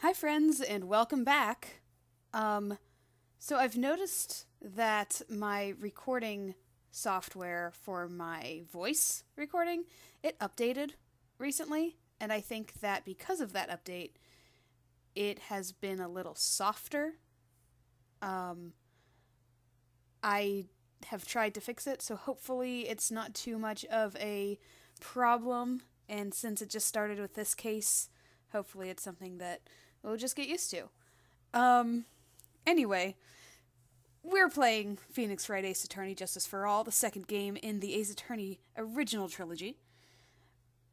Hi friends, and welcome back. So I've noticed that my recording software for my voice recording, it updated recently, and I think that because of that update, it has been a little softer. I have tried to fix it, so hopefully it's not too much of a problem, and since it just started with this case, hopefully it's something that we'll just get used to. Anyway, we're playing Phoenix Wright Ace Attorney Justice for All, the second game in the Ace Attorney original trilogy.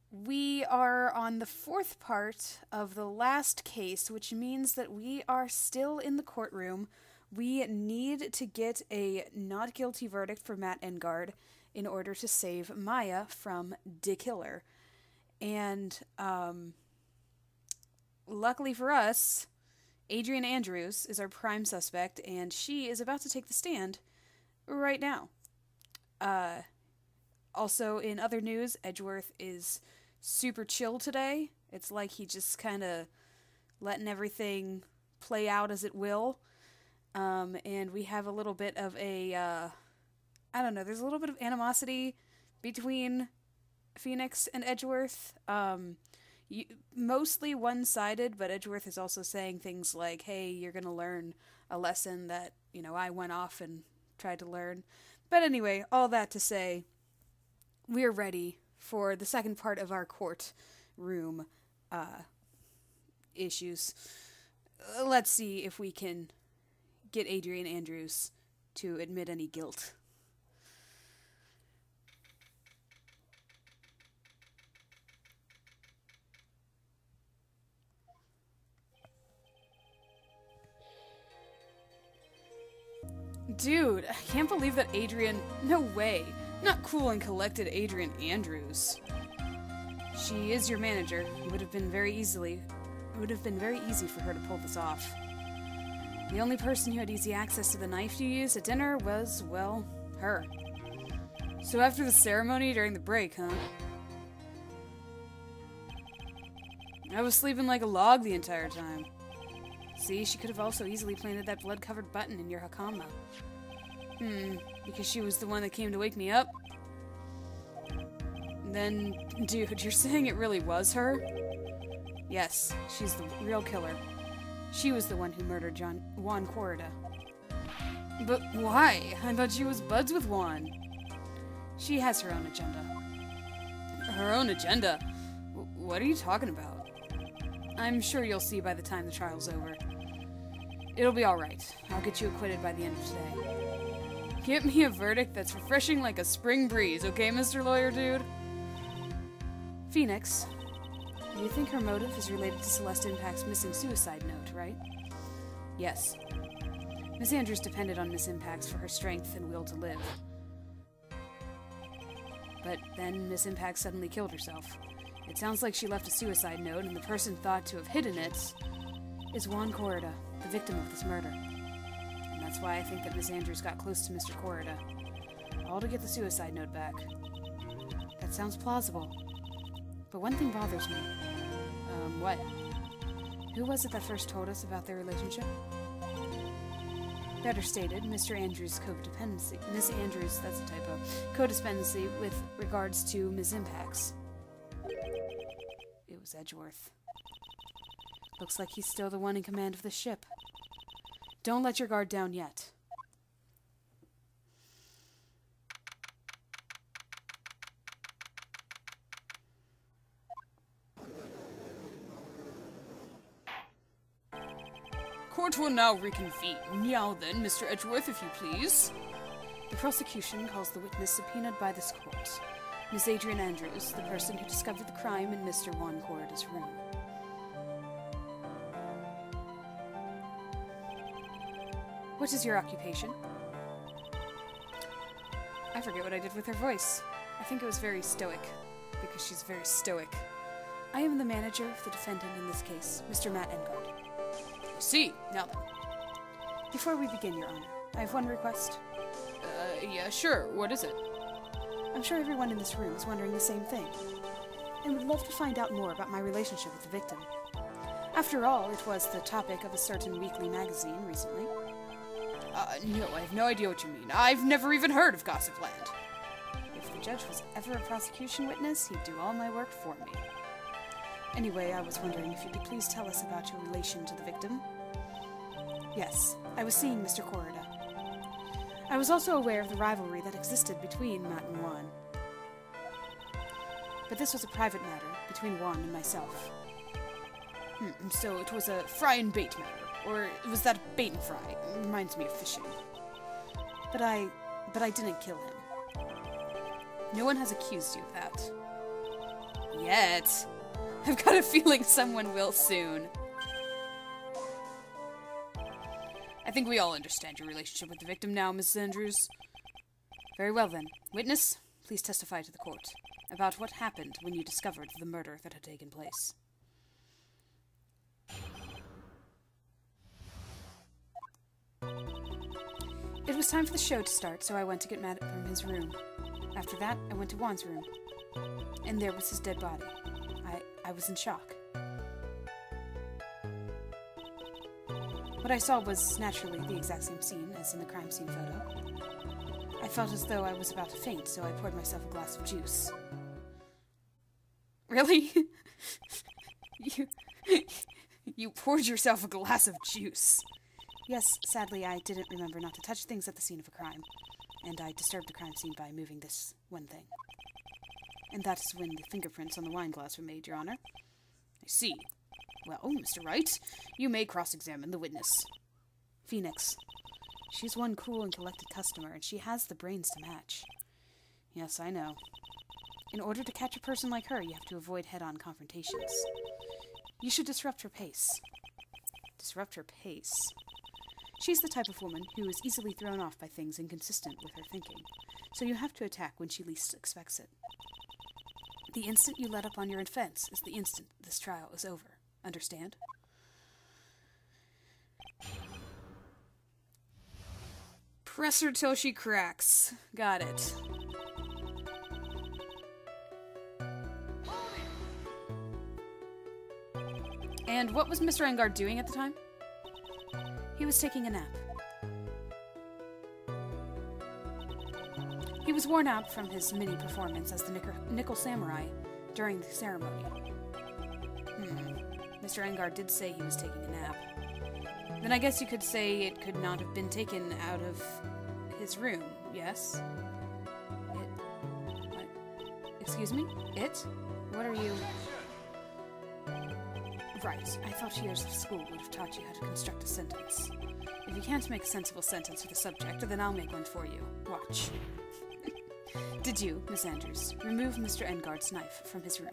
We are on the fourth part of the last case, which means that we are still in the courtroom. We need to get a not guilty verdict for Matt Engard in order to save Maya from the killer. And, luckily for us, Adrian Andrews is our prime suspect, and she is about to take the stand right now. Also, in other news, Edgeworth is super chill today. It's like he just kind of letting everything play out as it will. And we have a little bit of a, I don't know, there's a little bit of animosity between Phoenix and Edgeworth. Mostly one-sided, but Edgeworth is also saying things like, hey, you're going to learn a lesson that, I went off and tried to learn. But anyway, all that to say, we're ready for the second part of our courtroom issues. Let's see if we can get Adrian Andrews to admit any guilt. Dude, I can't believe that Adrian... No way. Not cool and collected Adrian Andrews. She is your manager. It would have been very easy for her to pull this off. The only person who had easy access to the knife you used at dinner was, well, her. So after the ceremony during the break, huh? I was sleeping like a log the entire time. See, she could have also easily planted that blood-covered button in your hakama. Because she was the one that came to wake me up? Then, dude, you're saying it really was her? Yes, she's the real killer. She was the one who murdered Juan Corrida. But why? I thought she was buds with Juan. She has her own agenda. Her own agenda? What are you talking about? I'm sure you'll see by the time the trial's over. It'll be alright. I'll get you acquitted by the end of today. Get me a verdict that's refreshing like a spring breeze, okay, Mr. Lawyer Dude? Phoenix, you think her motive is related to Celeste Impact's missing suicide note, right? Yes. Miss Andrews depended on Miss Impact's for her strength and will to live. But then Miss Impact suddenly killed herself. It sounds like she left a suicide note, and the person thought to have hidden it is Juan Corrida, the victim of this murder. And that's why I think that Miss Andrews got close to Mr. Corrida. All to get the suicide note back. That sounds plausible. But one thing bothers me. What? Who was it that first told us about their relationship? Better stated, Mr. Andrews' codependency. Miss Andrews, that's a typo. Codependency with regards to Miss Impact's. It was Edgeworth. Looks like he's still the one in command of the ship. Don't let your guard down yet. Court will now reconvene. Now then, Mr. Edgeworth, if you please. The prosecution calls the witness subpoenaed by this court. Miss Adrian Andrews, the person who discovered the crime in Mr. Juan Corrida's room. What is your occupation? I forget what I did with her voice. I think it was very stoic, because she's very stoic. I am the manager of the defendant in this case, Mr. Matt Engard. See, now then. Before we begin, Your Honor, I have one request. Yeah, sure. What is it? I'm sure everyone in this room is wondering the same thing, and would love to find out more about my relationship with the victim. After all, it was the topic of a certain weekly magazine recently. No, I have no idea what you mean. I've never even heard of Gossipland. If the judge was ever a prosecution witness, he'd do all my work for me. Anyway, I was wondering if you could please tell us about your relation to the victim. Yes, I was seeing Mr. Corrida. I was also aware of the rivalry that existed between Matt and Juan. But this was a private matter between Juan and myself. So it was a fry and bait matter. Or was that bait and fry? It reminds me of fishing. But I didn't kill him. No one has accused you of that. Yet. I've got a feeling someone will soon. I think we all understand your relationship with the victim now, Mrs. Andrews. Very well then. Witness, please testify to the court about what happened when you discovered the murder that had taken place. It was time for the show to start, so I went to get Matt from his room. After that, I went to Juan's room. And there was his dead body. I was in shock. What I saw was, naturally, the exact same scene as in the crime scene photo. I felt as though I was about to faint, so I poured myself a glass of juice. Really? You poured yourself a glass of juice? Yes, sadly, I didn't remember not to touch things at the scene of a crime, and I disturbed the crime scene by moving this one thing. And that is when the fingerprints on the wine glass were made, Your Honor. I see. Well, Mr. Wright, you may cross-examine the witness. Phoenix. She's one cool and collected customer, and she has the brains to match. Yes, I know. In order to catch a person like her, you have to avoid head-on confrontations. You should disrupt her pace. Disrupt her pace? She's the type of woman who is easily thrown off by things inconsistent with her thinking, so you have to attack when she least expects it. The instant you let up on your offense is the instant this trial is over. Understand? Press her till she cracks. Got it. And what was Mr. Engard doing at the time? He was taking a nap. He was worn out from his mini-performance as the Nickel Samurai during the ceremony. Mr. Engard did say he was taking a nap. Then I guess you could say it could not have been taken out of his room, yes? What? Excuse me? It? What are you... Right, I thought years of school would have taught you how to construct a sentence. If you can't make a sensible sentence for the subject, then I'll make one for you. Watch. Did you, Miss Andrews, remove Mr. Engard's knife from his room?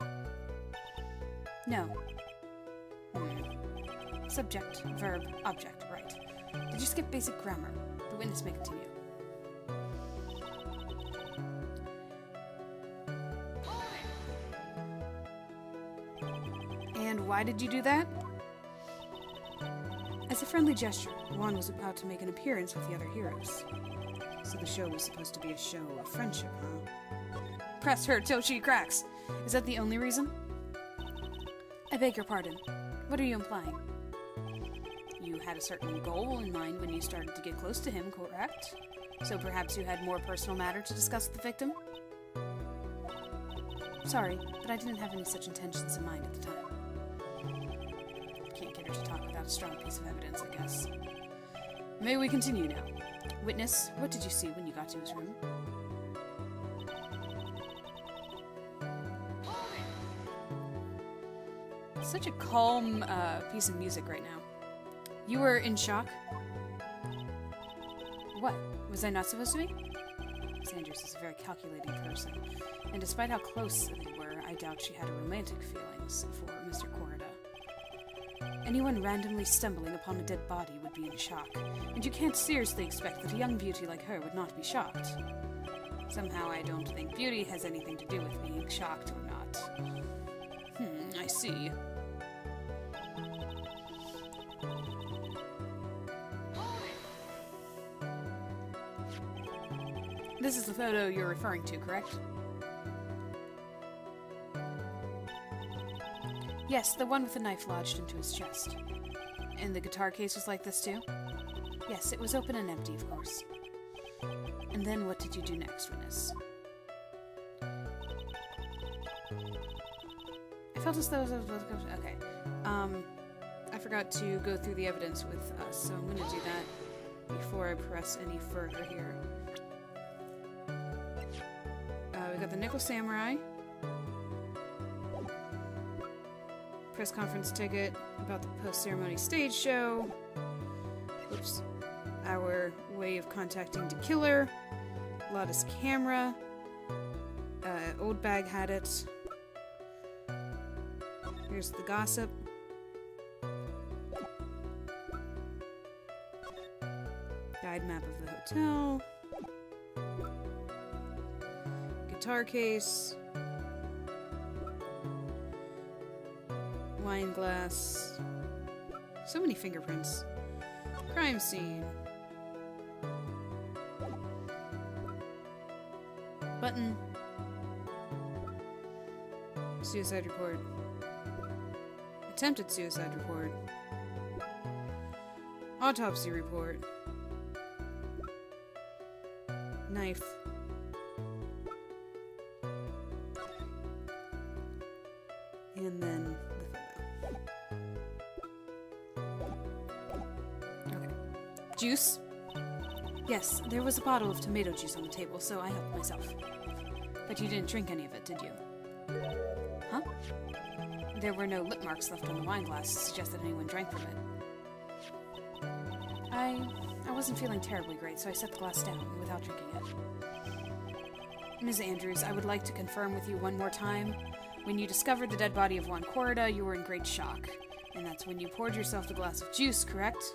No. Subject, verb, object, right. Did you skip basic grammar? The witness may continue. And why did you do that? As a friendly gesture, Juan was about to make an appearance with the other heroes. So the show was supposed to be a show of friendship, huh? Press her till she cracks. Is that the only reason? I beg your pardon. What are you implying? You had a certain goal in mind when you started to get close to him, correct? So perhaps you had more personal matter to discuss with the victim? Sorry, but I didn't have any such intentions in mind at the time. Can't get her to talk without a strong piece of evidence, I guess. May we continue now? Witness, what did you see when you got to his room? Such a calm piece of music right now. You were in shock? What? Was I not supposed to be? Sanders is a very calculating person, and despite how close they were, I doubt she had romantic feelings for Mr. Corrida. Anyone randomly stumbling upon a dead body would be in shock, and you can't seriously expect that a young beauty like her would not be shocked. Somehow I don't think beauty has anything to do with being shocked or not. I see. This is the photo you're referring to, correct? Yes, the one with the knife lodged into his chest. And the guitar case was like this too? Yes, it was open and empty, of course. And then what did you do next, witness? I felt as though... Okay. I forgot to go through the evidence with us, so I'm gonna do that before I press any further here. We got the Nickel Samurai. Press conference ticket about the post-ceremony stage show. Oops. Our way of contacting the killer. Lotta's camera. Old bag had it. Here's the gossip. Guide map of the hotel. Guitar case. Wine glass. So many fingerprints. Crime scene. Button. Suicide report. Attempted suicide report. Autopsy report. Knife. And then the photo. Okay. Juice? Yes, there was a bottle of tomato juice on the table, so I helped myself. But you didn't drink any of it, did you? Huh? There were no lip marks left on the wine glass to suggest that anyone drank from it. I wasn't feeling terribly great, so I set the glass down without drinking it. Ms. Andrews, I would like to confirm with you one more time. When you discovered the dead body of Juan Corrida, you were in great shock. And that's when you poured yourself the glass of juice, correct?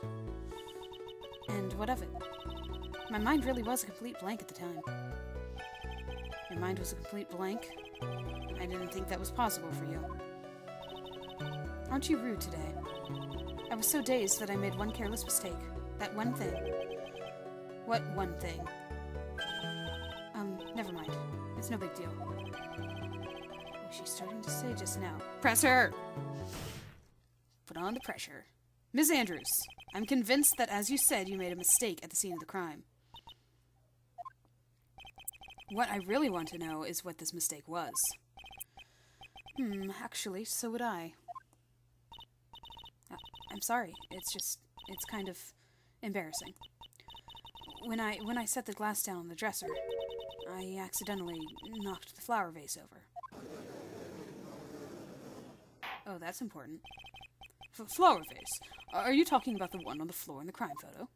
And what of it? My mind really was a complete blank at the time. Your mind was a complete blank? I didn't think that was possible for you. Aren't you rude today? I was so dazed that I made one careless mistake. That one thing. What one thing? Never mind. It's no big deal. What was she starting to say just now? Pressure! Put on the pressure. Ms. Andrews, I'm convinced that, as you said, you made a mistake at the scene of the crime. What I really want to know is what this mistake was. Actually, so would I. I'm sorry. It's kind of embarrassing. When I set the glass down on the dresser, I accidentally knocked the flower vase over. Oh, that's important. Flower vase? Are you talking about the one on the floor in the crime photo?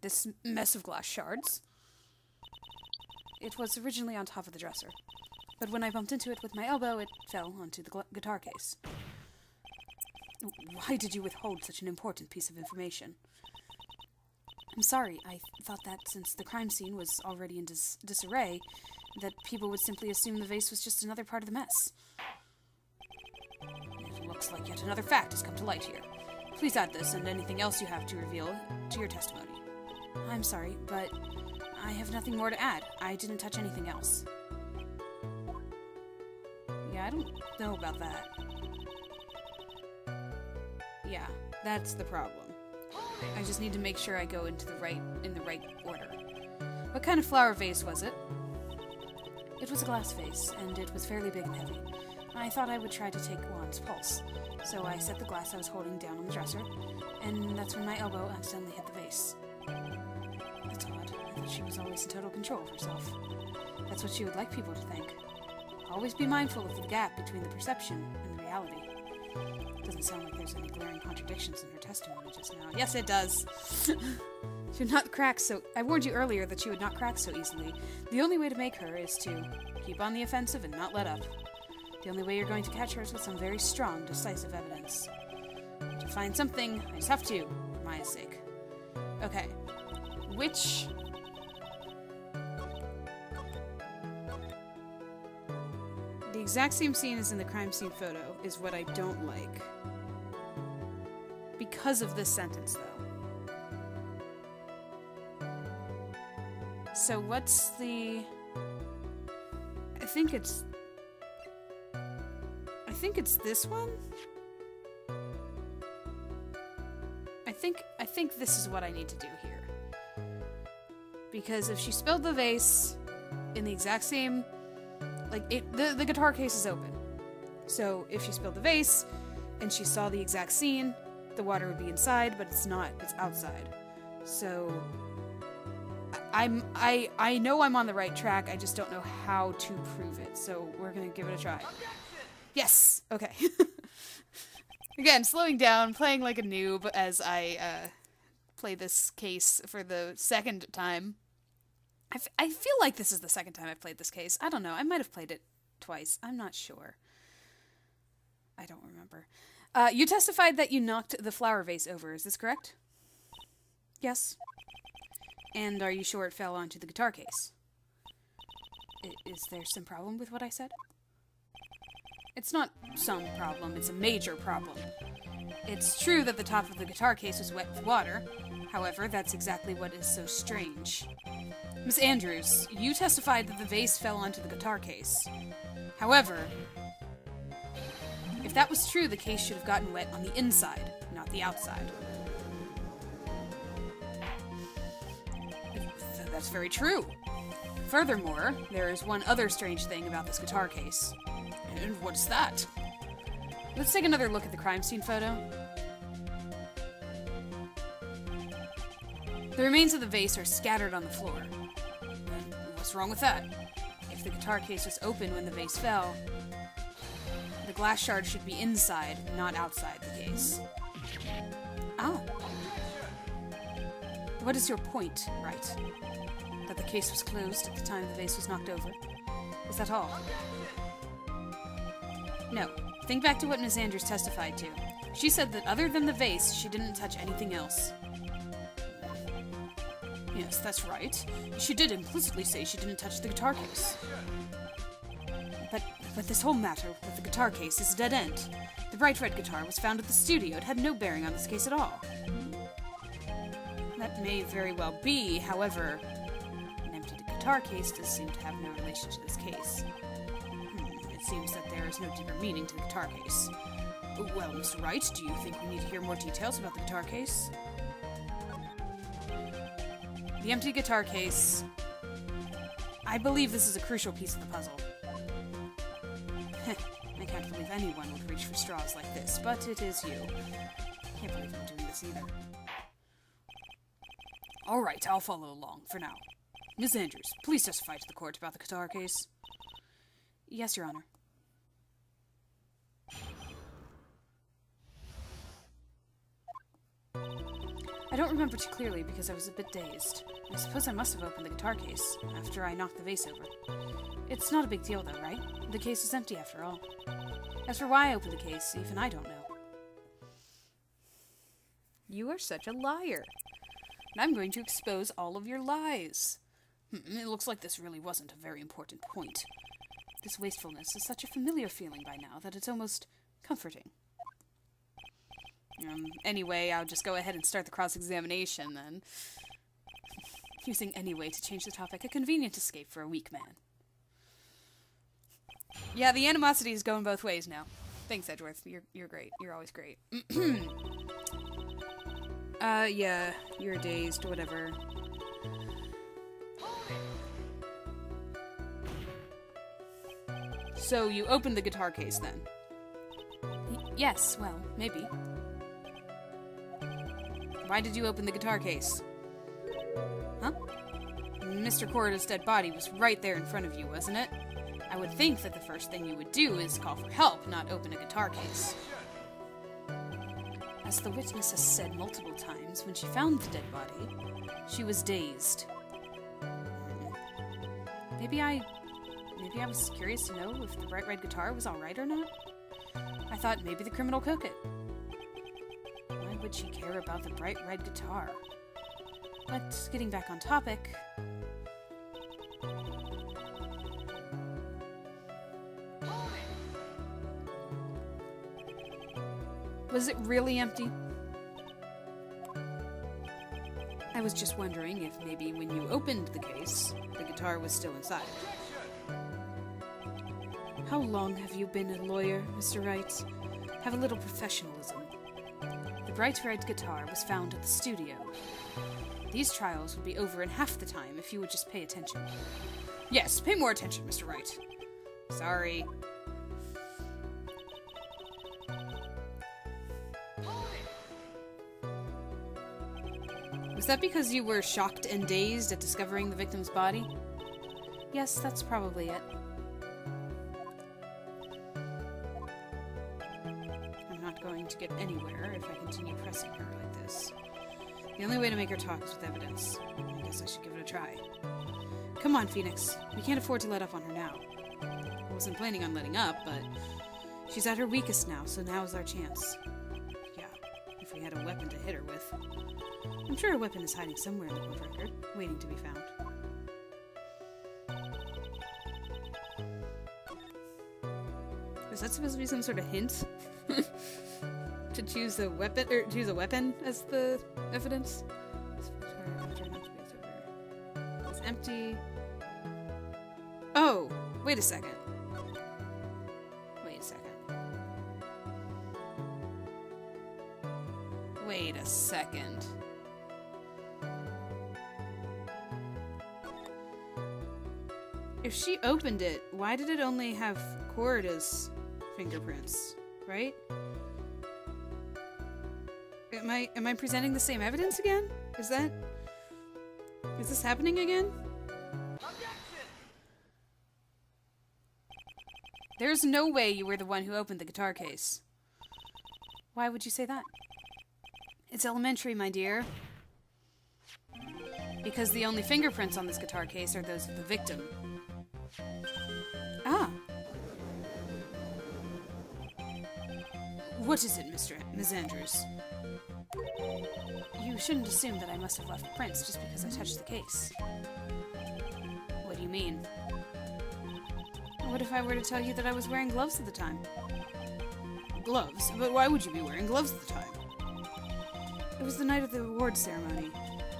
This mess of glass shards? It was originally on top of the dresser, but when I bumped into it with my elbow, it fell onto the guitar case. Why did you withhold such an important piece of information? I'm sorry, I thought that since the crime scene was already in disarray, that people would simply assume the vase was just another part of the mess. It looks like yet another fact has come to light here. Please add this and anything else you have to reveal to your testimony. I'm sorry, but I have nothing more to add. I didn't touch anything else. Yeah, I don't know about that. Yeah, that's the problem. I just need to make sure I go into in the right order. What kind of flower vase was it? It was a glass vase, and it was fairly big and heavy. I thought I would try to take Juan's pulse, so I set the glass I was holding down on the dresser, and that's when my elbow accidentally hit the vase. That's odd. I thought she was always in total control of herself. That's what she would like people to think. Always be mindful of the gap between the perception and the reality. Doesn't sound like there's any glaring contradictions in her testimony just now. Yes, it does! She would not crack so... I warned you earlier that she would not crack so easily. The only way to make her is to keep on the offensive and not let up. The only way you're going to catch her is with some very strong, decisive evidence. To find something, I just have to, for Maya's sake. Okay. Which... The exact same scene as in the crime scene photo is what I don't like. Because of this sentence, though. So what's the... I think it's think it's this one? I think this is what I need to do here. Because if she spilled the vase in the exact same... Like, the guitar case is open. So, if she spilled the vase, and she saw the exact scene, the water would be inside, but it's not. It's outside. So... I know I'm on the right track, I just don't know how to prove it. So, we're gonna give it a try. Yes! Okay. Again, slowing down, playing like a noob as I play this case for the second time. I feel like this is the second time I've played this case. I don't know. I might have played it twice. I'm not sure. I don't remember. You testified that you knocked the flower vase over. Is this correct? Yes. And are you sure it fell onto the guitar case? Is there some problem with what I said? It's not some problem, it's a major problem. It's true that the top of the guitar case was wet with water. However, that's exactly what is so strange. Miss Andrews, you testified that the vase fell onto the guitar case. However, if that was true, the case should have gotten wet on the inside, not the outside. That's very true. Furthermore, there is one other strange thing about this guitar case. And what's that? Let's take another look at the crime scene photo. The remains of the vase are scattered on the floor. And what's wrong with that? If the guitar case was open when the vase fell, the glass shard should be inside, not outside the case. Oh. What is your point, right? That the case was closed at the time the vase was knocked over? Is that all? No. Think back to what Miss Andrews testified to. She said that other than the vase, she didn't touch anything else. Yes, that's right. She did implicitly say she didn't touch the guitar case. But this whole matter with the guitar case is a dead end. The bright red guitar was found at the studio. It had no bearing on this case at all. That may very well be, however, an empty guitar case does seem to have no relation to this case. It seems that there is no deeper meaning to the guitar case. Well, Mr. Wright, do you think we need to hear more details about the guitar case? The empty guitar case... I believe this is a crucial piece of the puzzle. I can't believe anyone would reach for straws like this, but it is you. I can't believe I'm doing this either. Alright, I'll follow along, for now. Miss Andrews, please testify to the court about the guitar case. Yes, Your Honor. I don't remember too clearly because I was a bit dazed. I suppose I must have opened the guitar case after I knocked the vase over. It's not a big deal though, right? The case was empty after all. As for why I opened the case, even I don't know. You are such a liar. And I'm going to expose all of your lies. It looks like this really wasn't a very important point. This wastefulness is such a familiar feeling by now that it's almost comforting. Anyway, I'll just go ahead and start the cross-examination then. Using anyway to change the topic, a convenient escape for a weak man. Yeah, the animosity is going both ways now. Thanks, Edgeworth. You're great. You're always great. Yeah, you're dazed, whatever. So you opened the guitar case then? Yes, well, maybe. Why did you open the guitar case? Huh? Mr. Corrida's dead body was right there in front of you, wasn't it? I would think that the first thing you would do is call for help, not open a guitar case. As the witness has said multiple times, when she found the dead body, she was dazed. Maybe I was curious to know if the bright red guitar was alright or not. I thought maybe the criminal took it. Why would she care about the bright red guitar? But getting back on topic... Was it really empty? I was just wondering if maybe when you opened the case, the guitar was still inside. How long have you been a lawyer, Mr. Wright? Have a little professionalism. The bright red guitar was found at the studio. These trials would be over in half the time if you would just pay attention. Yes, pay more attention, Mr. Wright. Sorry. Was that because you were shocked and dazed at discovering the victim's body? Yes, that's probably it. I'm not going to get anywhere if I continue pressing her like this. The only way to make her talk is with evidence. I guess I should give it a try. Come on, Phoenix. We can't afford to let up on her now. I wasn't planning on letting up, but she's at her weakest now, so now is our chance. Yeah, if we had a weapon to hit her with. I'm sure a weapon is hiding somewhere in the court record, waiting to be found. Is that supposed to be some sort of hint? To choose a weapon, or choose a weapon as the evidence? It's empty. Oh, wait a second. Wait a second. Wait a second. If she opened it, why did it only have Corrida's fingerprints, right? Am I presenting the same evidence again? Is this happening again? There's no way you were the one who opened the guitar case. Why would you say that? It's elementary, my dear. Because the only fingerprints on this guitar case are those of the victim. Ah. What is it, Ms. Andrews? You shouldn't assume that I must have left prints just because I touched the case. What do you mean? What if I were to tell you that I was wearing gloves at the time? Gloves? But why would you be wearing gloves at the time? It was the night of the award ceremony,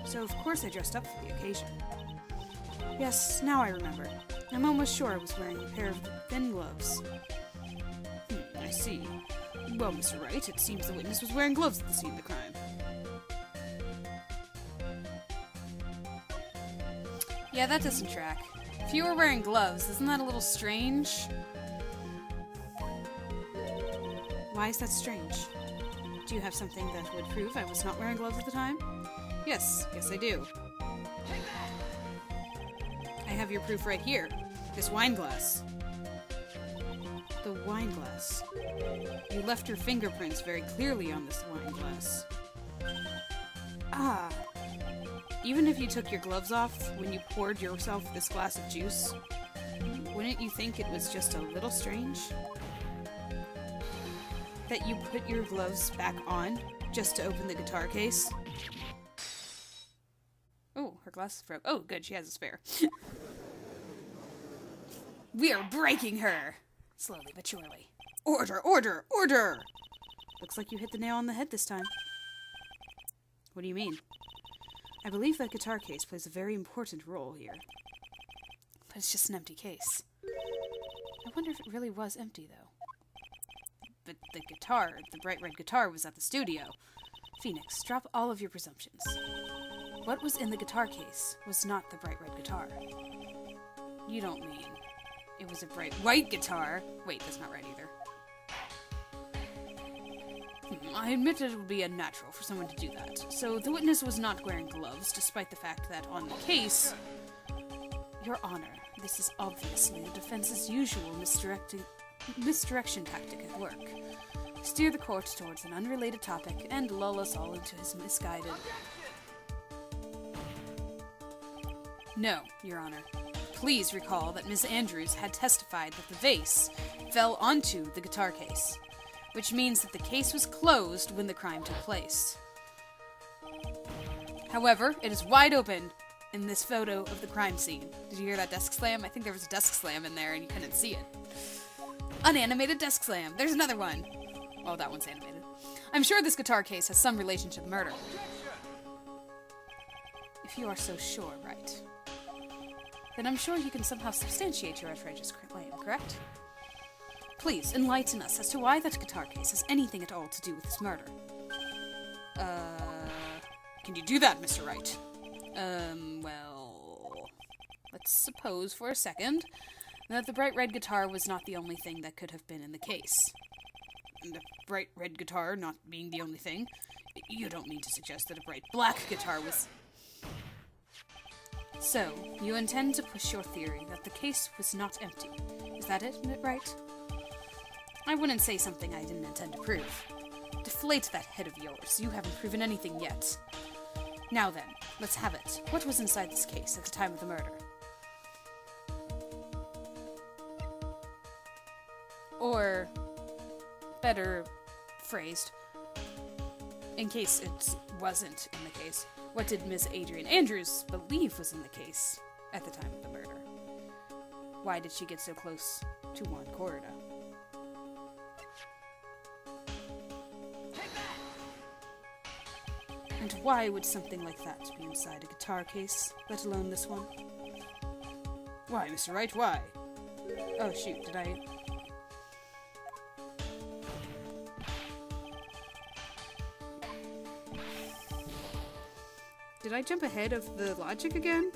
so of course I dressed up for the occasion. Yes, now I remember. I'm almost sure I was wearing a pair of thin gloves. I see. Well, Mr. Wright, it seems the witness was wearing gloves at the scene of the crime. Yeah, that doesn't track. If you were wearing gloves, isn't that a little strange? Why is that strange? Do you have something that would prove I was not wearing gloves at the time? Yes, I do. I have your proof right here. This wine glass. The wine glass. You left your fingerprints very clearly on this wine glass. Ah. Even if you took your gloves off when you poured yourself this glass of juice, wouldn't you think it was just a little strange? That you put your gloves back on just to open the guitar case? Oh, her glass broke. Oh, good, she has a spare. We are breaking her! Slowly but surely. Order, order, order! Looks like you hit the nail on the head this time. What do you mean? I believe that guitar case plays a very important role here. But it's just an empty case. I wonder if it really was empty, though. But the guitar, the bright red guitar, was at the studio. Phoenix, drop all of your presumptions. What was in the guitar case was not the bright red guitar. You don't mean it was a bright white guitar? Wait, that's not right either. I admit it would be unnatural for someone to do that. So the witness was not wearing gloves, despite the fact that on the case... Your Honor, this is obviously the defense's usual misdirection tactic at work. Steer the court towards an unrelated topic and lull us all into his misguided... No, Your Honor. Please recall that Ms. Andrews had testified that the vase fell onto the guitar case, which means that the case was closed when the crime took place. However, it is wide open in this photo of the crime scene. Did you hear that desk slam? I think there was a desk slam in there and you couldn't see it. Unanimated desk slam. There's another one. Oh, that one's animated. I'm sure this guitar case has some relation to the murder. If you are so sure, right? Then I'm sure you can somehow substantiate your outrageous claim, correct? Please, enlighten us as to why that guitar case has anything at all to do with this murder. Can you do that, Mr. Wright? Well... Let's suppose for a second that the bright red guitar was not the only thing that could have been in the case. The bright red guitar not being the only thing, you don't mean to suggest that a bright black guitar was... So, you intend to push your theory that the case was not empty. Is that it, right? I wouldn't say something I didn't intend to prove. Deflate that head of yours. You haven't proven anything yet. Now then, let's have it. What was inside this case at the time of the murder? Or, better phrased, in case it wasn't in the case, what did Miss Adrian Andrews believe was in the case at the time of the murder? Why did she get so close to Juan Corrida? And why would something like that be inside a guitar case, let alone this one? Why, Mr. Wright, why? Oh shoot, did I... Did I jump ahead of the logic again?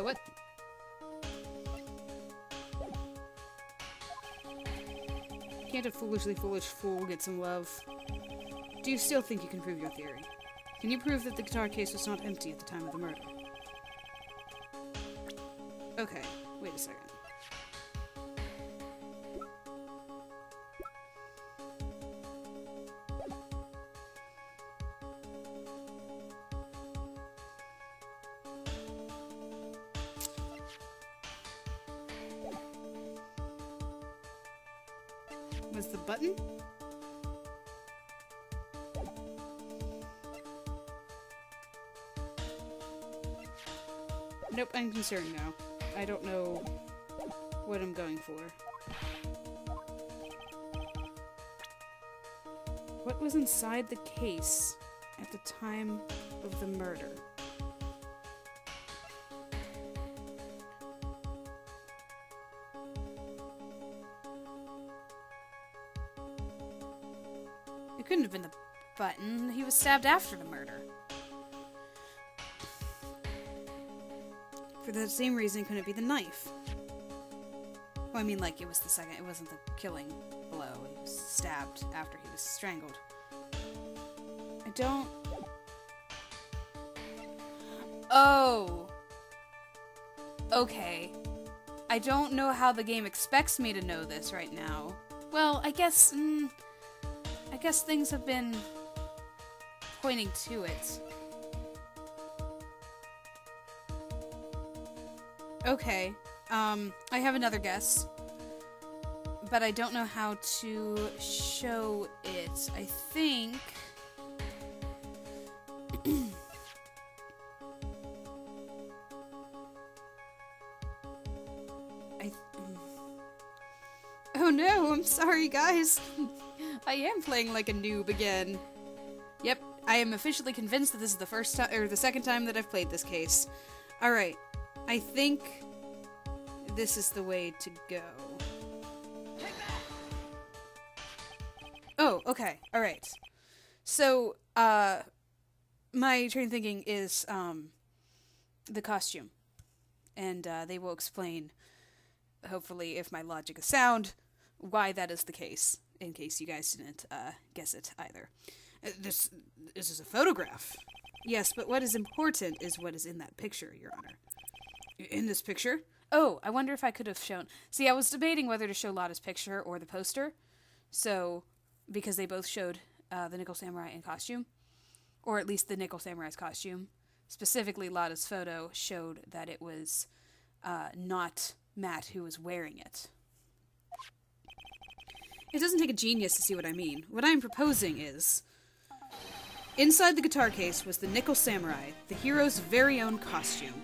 What? Can't a foolishly foolish fool get some love? Do you still think you can prove your theory? Can you prove that the guitar case was not empty at the time of the murder? Okay, wait a second. Was the button? Nope, I'm concerned now. I don't know what I'm going for. What was inside the case at the time of the murder? It couldn't have been the button. He was stabbed after the murder. For the same reason, couldn't it be the knife? Well, I mean, like, it was the second, it wasn't the killing blow. He was stabbed after he was strangled. I don't... Oh! Okay. I don't know how the game expects me to know this right now. Well, I guess things have been pointing to it. Okay, I have another guess, but I don't know how to show it. I think... Oh no, I'm sorry guys. I am playing like a noob again. Yep, I am officially convinced that this is the first time, or the second time that I've played this case. Alright. I think this is the way to go. Oh, okay. Alright. So, my train of thinking is, the costume. And, they will explain, hopefully, if my logic is sound, why that is the case, in case you guys didn't, guess it either. This is a photograph. Yes, but what is important is what is in that picture, Your Honor. In this picture? Oh, I wonder if I could have shown... See, I was debating whether to show Lotta's picture or the poster. So, because they both showed the Nickel Samurai in costume. Or at least the Nickel Samurai's costume. Specifically, Lotta's photo showed that it was not Matt who was wearing it. It doesn't take a genius to see what I mean. What I'm proposing is... Inside the guitar case was the Nickel Samurai, the hero's very own costume.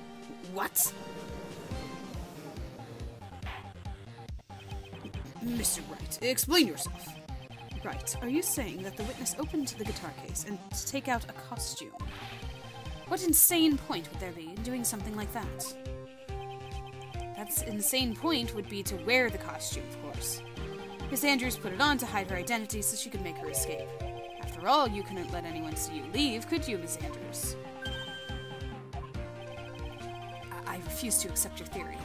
What? Mr. Wright, explain yourself. Right, are you saying that the witness opened the guitar case and to take out a costume? What insane point would there be in doing something like that? That insane point would be to wear the costume, of course. Miss Andrews put it on to hide her identity so she could make her escape. After all, you couldn't let anyone see you leave, could you, Miss Andrews? I refuse to accept your theory.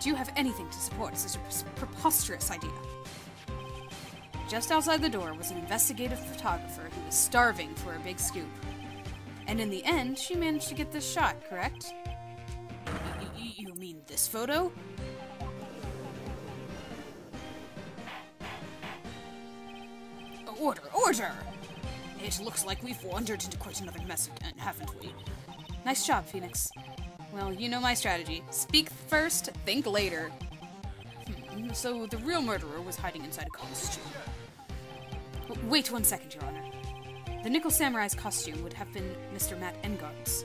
Do you have anything to support such a preposterous idea? Just outside the door was an investigative photographer who was starving for a big scoop. And in the end, she managed to get this shot, correct? You mean this photo? Order! Order! It looks like we've wandered into quite another mess again, haven't we? Nice job, Phoenix. Well, you know my strategy. Speak first, think later. So the real murderer was hiding inside a costume. Wait 1 second, Your Honor. The Nickel Samurai's costume would have been Mr. Matt Engard's.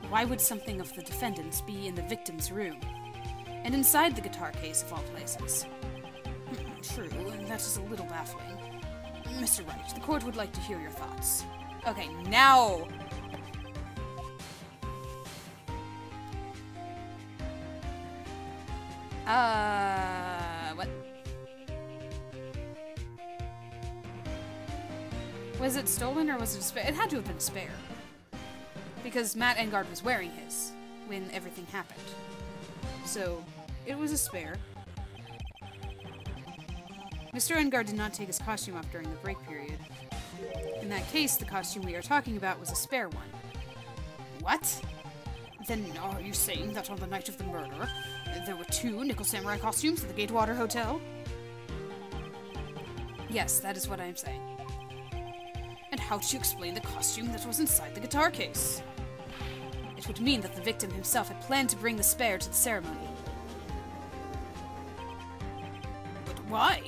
Why would something of the defendant's be in the victim's room? And inside the guitar case, of all places? True, and that is a little baffling. Mr. Wright, the court would like to hear your thoughts. Okay, now! What? Was it stolen or was it a spare? It had to have been a spare. Because Matt Engard was wearing his when everything happened. So, it was a spare. Mr. Engard did not take his costume off during the break period. In that case, the costume we are talking about was a spare one. What? Then are you saying that on the night of the murder, there were 2 Nickel Samurai costumes at the Gatewater Hotel? Yes, that is what I am saying. And how do you explain the costume that was inside the guitar case? It would mean that the victim himself had planned to bring the spare to the ceremony. But why?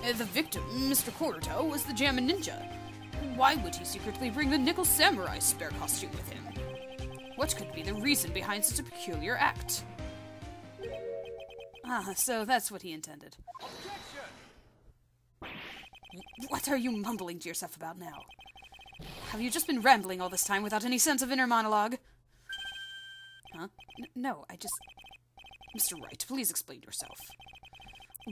The victim, Mr. Koruto, was the Jammin' Ninja. Why would he secretly bring the Nickel Samurai spare costume with him? What could be the reason behind such a peculiar act? Ah, so that's what he intended. What are you mumbling to yourself about now? Have you just been rambling all this time without any sense of inner monologue? Huh? No, I just... Mr. Wright, please explain yourself.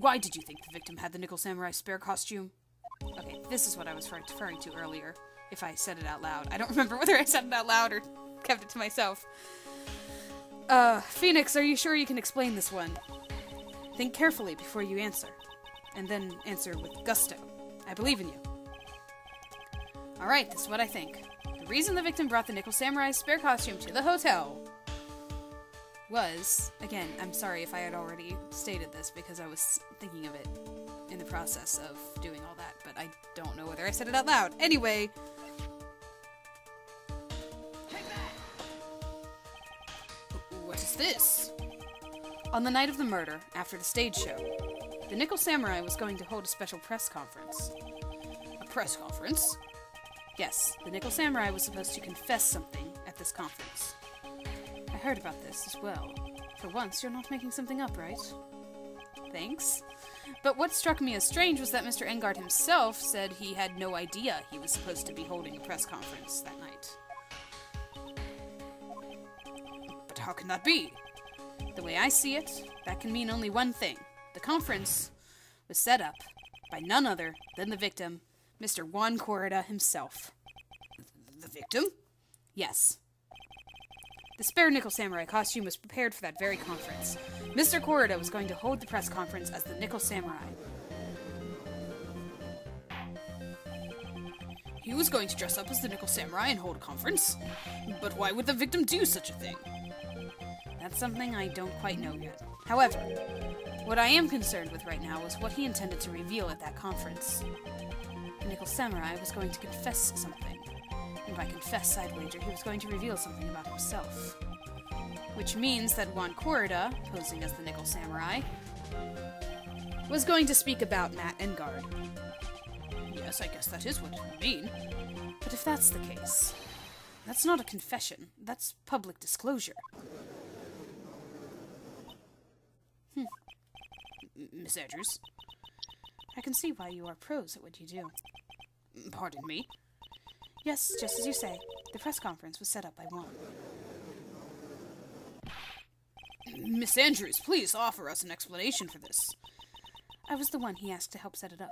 Why did you think the victim had the Nickel Samurai spare costume? Okay, this is what I was referring to earlier, if I said it out loud. I don't remember whether I said it out loud or kept it to myself. Phoenix, are you sure you can explain this one? Think carefully before you answer, and then answer with gusto. I believe in you. Alright, this is what I think. The reason the victim brought the Nickel Samurai's spare costume to the hotel was... Again, I'm sorry if I had already stated this because I was thinking of it in the process of doing all that, but I don't know whether I said it out loud. Anyway... What is this? On the night of the murder, after the stage show, the Nickel Samurai was going to hold a special press conference. A press conference? Yes, the Nickel Samurai was supposed to confess something at this conference. I heard about this as well. For once, you're not making something up, right? Thanks. But what struck me as strange was that Mr. Engard himself said he had no idea he was supposed to be holding a press conference that night. But how can that be? The way I see it, that can mean only one thing. The conference was set up by none other than the victim, Mr. Juan Corrida himself. The victim? Yes. The spare Nickel Samurai costume was prepared for that very conference. Mr. Corrida was going to hold the press conference as the Nickel Samurai. He was going to dress up as the Nickel Samurai and hold a conference? But why would the victim do such a thing? That's something I don't quite know yet. However, what I am concerned with right now is what he intended to reveal at that conference. The Nickel Samurai was going to confess something. And by confess, I'd wager he was going to reveal something about himself. Which means that Juan Corrida, posing as the Nickel Samurai, was going to speak about Matt Engard. Yes, I guess that is what it would mean. But if that's the case, that's not a confession. That's public disclosure. Miss Andrews. I can see why you are pros at what you do. Pardon me? Yes, just as you say. The press conference was set up by Juan. Miss Andrews, please offer us an explanation for this. I was the one he asked to help set it up.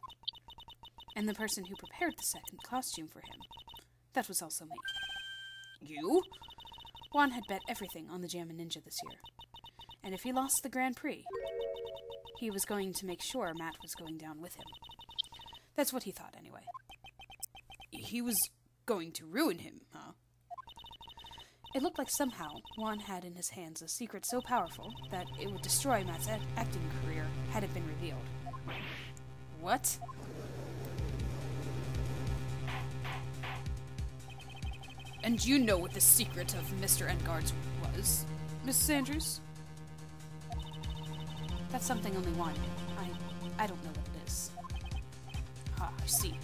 And the person who prepared the second costume for him. That was also me. You? Juan had bet everything on the Jammin' Ninja this year. And if he lost the Grand Prix, he was going to make sure Matt was going down with him. That's what he thought, anyway. He was going to ruin him, huh? It looked like somehow Juan had in his hands a secret so powerful that it would destroy Matt's acting career had it been revealed. What? And you know what the secret of Mr. Engard's was, Mrs. Andrews? That's something only Juan knew. I don't know what it is. Ah, I see.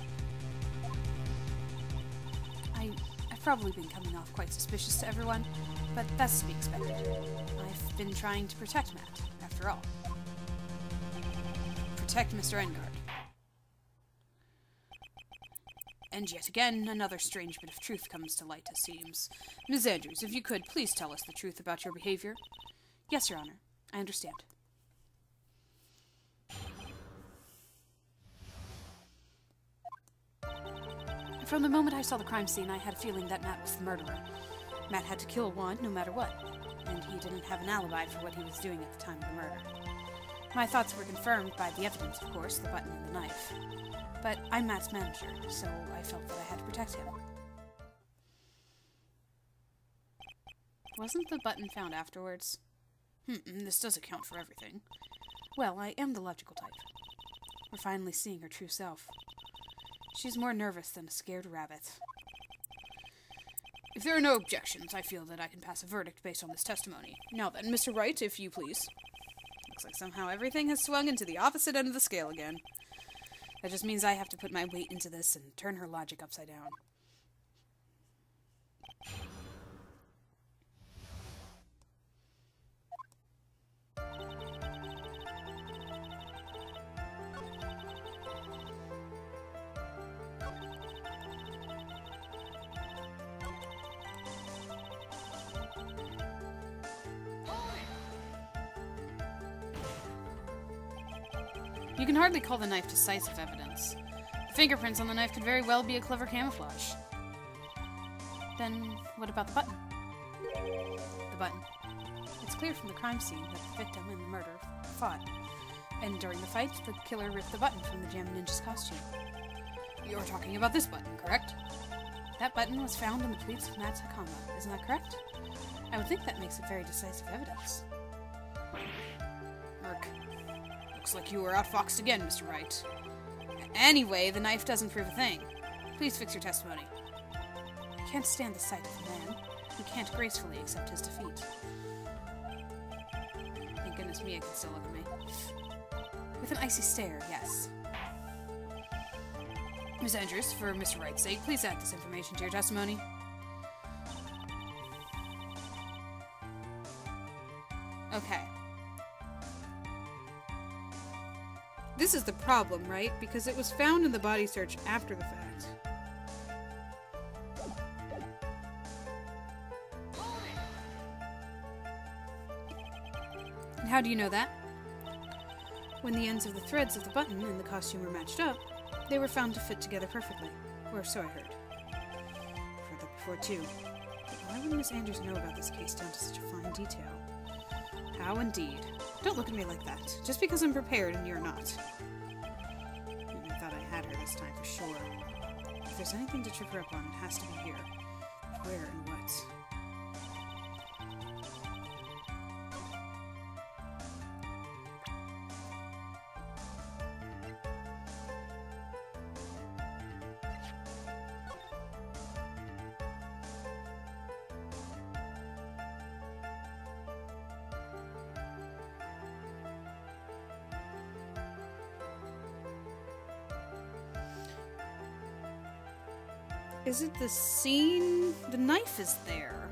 I've probably been coming off quite suspicious to everyone, but that's to be expected. I've been trying to protect Matt, after all. Protect Mr. Engard. And yet again, another strange bit of truth comes to light, it seems. Ms. Andrews, if you could, please tell us the truth about your behavior. Yes, Your Honor. I understand. From the moment I saw the crime scene, I had a feeling that Matt was the murderer. Matt had to kill Juan no matter what, and he didn't have an alibi for what he was doing at the time of the murder. My thoughts were confirmed by the evidence, of course, the button and the knife. But I'm Matt's manager, so I felt that I had to protect him. Wasn't the button found afterwards? This does account for everything. Well, I am the logical type. We're finally seeing her true self. She's more nervous than a scared rabbit. If there are no objections, I feel that I can pass a verdict based on this testimony. Now then, Mr. Wright, if you please. Looks like somehow everything has swung into the opposite end of the scale again. That just means I have to put my weight into this and turn her logic upside down. You can hardly call the knife decisive evidence. The fingerprints on the knife could very well be a clever camouflage. Then, what about the button? The button. It's clear from the crime scene that the victim and the murderer fought. And during the fight, the killer ripped the button from the Jammin' Ninja's costume. You're talking about this button, correct? That button was found in the pleats of Matt's Hakama, isn't that correct? I would think that makes it very decisive evidence. Merc. Looks like you were outfoxed again, Mr. Wright. Anyway, the knife doesn't prove a thing. Please fix your testimony. I can't stand the sight of a man who can't gracefully accept his defeat. Thank goodness Mia can still look at me. With an icy stare, yes. Ms. Andrews, for Mr. Wright's sake, please add this information to your testimony. Okay. This is the problem, right? Because it was found in the body search after the fact. And how do you know that? When the ends of the threads of the button and the costume were matched up, they were found to fit together perfectly. Or so I heard. I've heard that before, too. But why would Miss Andrews know about this case down to such a fine detail? How indeed. Don't look at me like that. Just because I'm prepared and you're not. I thought I had her this time for sure. If there's anything to trip her up on, it has to be here. Where and what? Is it the scene? The knife is there.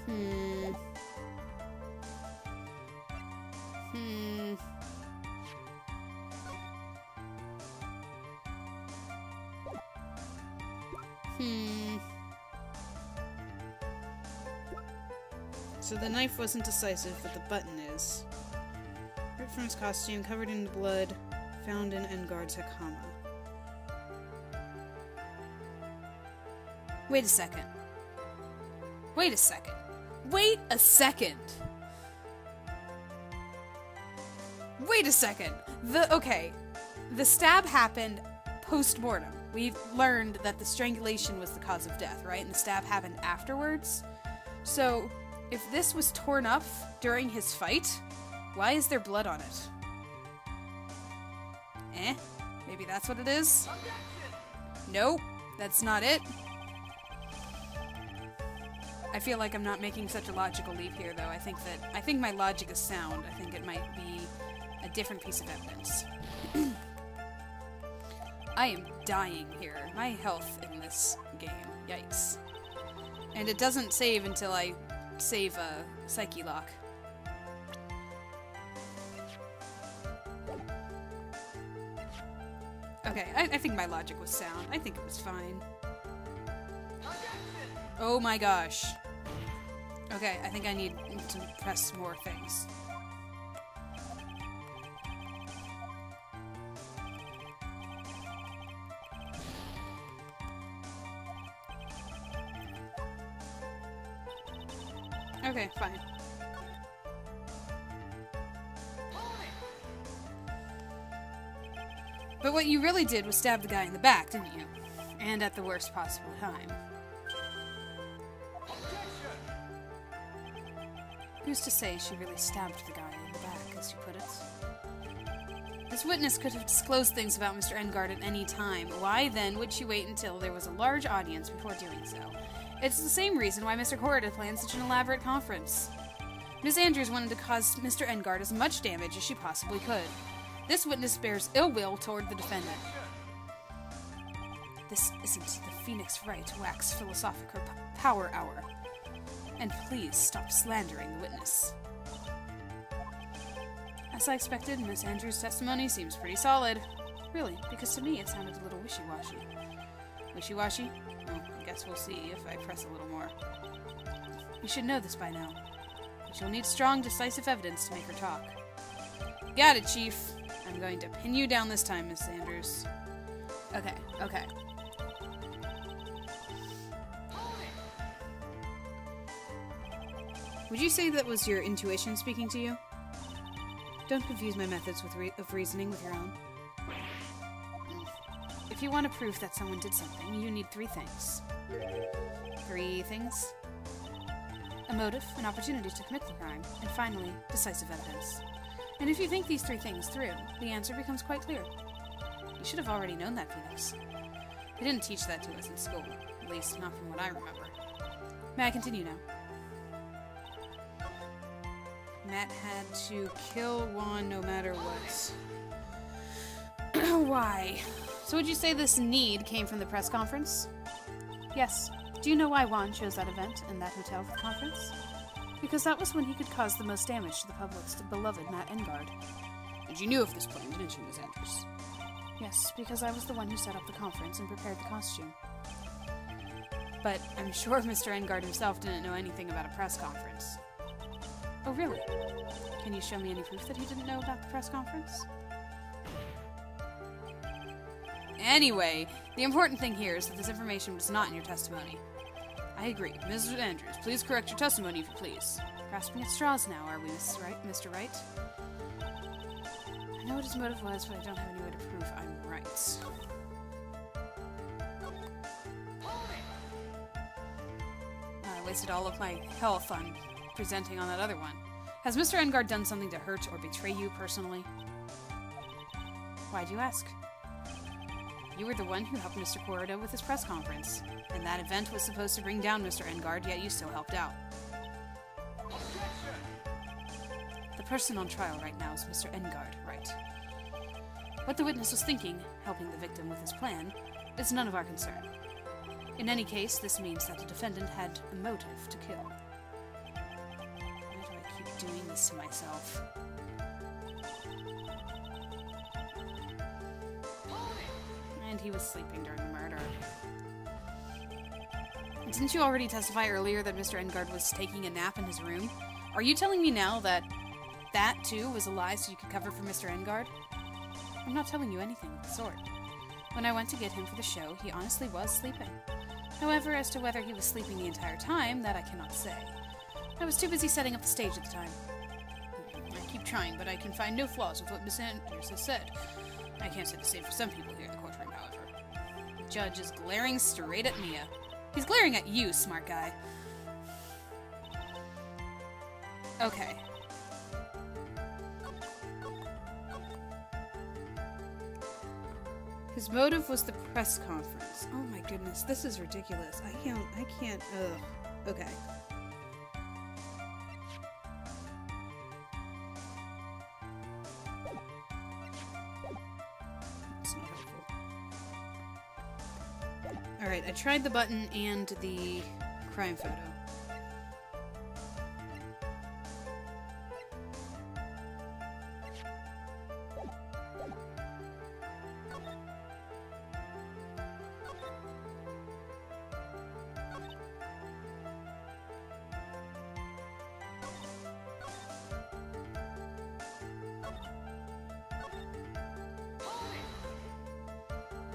Hmm. So the knife wasn't decisive, but the button is. Ripped from his costume, covered in blood, found in Engard's Hakama. Wait a second. Wait a second. Wait a second! Wait a second! Okay. The stab happened post-mortem. We've learned that the strangulation was the cause of death, right? And the stab happened afterwards. So, if this was torn up during his fight, why is there blood on it? Maybe that's what it is? Nope, that's not it. I feel like I'm not making such a logical leap here, though. I think my logic is sound. I think it might be a different piece of evidence. I am dying here. My health in this game. Yikes. And it doesn't save until I save a Psyche Lock. Okay, I think my logic was sound. I think it was fine. Oh my gosh. Okay, I think I need to press more things. Okay, fine. But what you really did was stab the guy in the back, didn't you? And at the worst possible time. Who's to say she really stabbed the guy in the back, as you put it? This witness could have disclosed things about Mr. Engard at any time. Why, then, would she wait until there was a large audience before doing so? It's the same reason why Mr. Corrida planned such an elaborate conference. Miss Andrews wanted to cause Mr. Engard as much damage as she possibly could. This witness bears ill will toward the defendant. This isn't the Phoenix Wright wax philosophical power hour. And please stop slandering the witness. As I expected, Miss Andrews' testimony seems pretty solid. Really, because to me it sounded a little wishy-washy. Wishy-washy? Well, I guess we'll see if I press a little more. You should know this by now. But you'll need strong, decisive evidence to make her talk. Got it, Chief. I'm going to pin you down this time, Miss Andrews. Okay, okay. Would you say that was your intuition speaking to you? Don't confuse my methods of reasoning with your own. If you want to prove that someone did something, you need 3 things. 3 things? A motive, an opportunity to commit the crime, and finally, decisive evidence. And if you think these 3 things through, the answer becomes quite clear. You should have already known that, Phoenix. They didn't teach that to us in school, at least not from what I remember. May I continue now? Matt had to kill Juan no matter what. Why? So would you say this need came from the press conference? Yes. Do you know why Juan chose that event and that hotel for the conference? Because that was when he could cause the most damage to the public's beloved Matt Engard. And you knew of this plan, didn't you, Miss Andrews? Yes, because I was the one who set up the conference and prepared the costume. But I'm sure Mr. Engard himself didn't know anything about a press conference. Oh, really? Can you show me any proof that he didn't know about the press conference? Anyway, the important thing here is that this information was not in your testimony. I agree. Mrs. Andrews, please correct your testimony if you please. Grasping at straws now, are we, Mr. Wright? I know what his motive was, but I don't have any way to prove I'm right. I wasted all of my health on presenting on that other one. Has Mr. Engard done something to hurt or betray you personally? Why do you ask? You were the one who helped Mr. Corrida with his press conference, and that event was supposed to bring down Mr. Engard, yet you still helped out. The person on trial right now is Mr. Engard, right? What the witness was thinking, helping the victim with his plan, is none of our concern. In any case, this means that the defendant had a motive to kill. doing this to myself? And he was sleeping during the murder. Didn't you already testify earlier that Mr. Engard was taking a nap in his room? Are you telling me now that that, too, was a lie so you could cover for Mr. Engard? I'm not telling you anything of the sort. When I went to get him for the show, he honestly was sleeping. However, as to whether he was sleeping the entire time, that I cannot say. I was too busy setting up the stage at the time. I keep trying, but I can find no flaws with what Miss Andrews has said. I can't say the same for some people here in the courtroom, however. The judge is glaring straight at Mia. He's glaring at you, smart guy. Okay. His motive was the press conference. Oh my goodness, this is ridiculous. I can't, ugh. Okay. That's not helpful. Alright, I tried the button and the crime photo.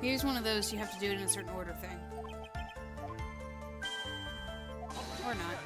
Here's one of those you have to do it in a certain order thing. Or not.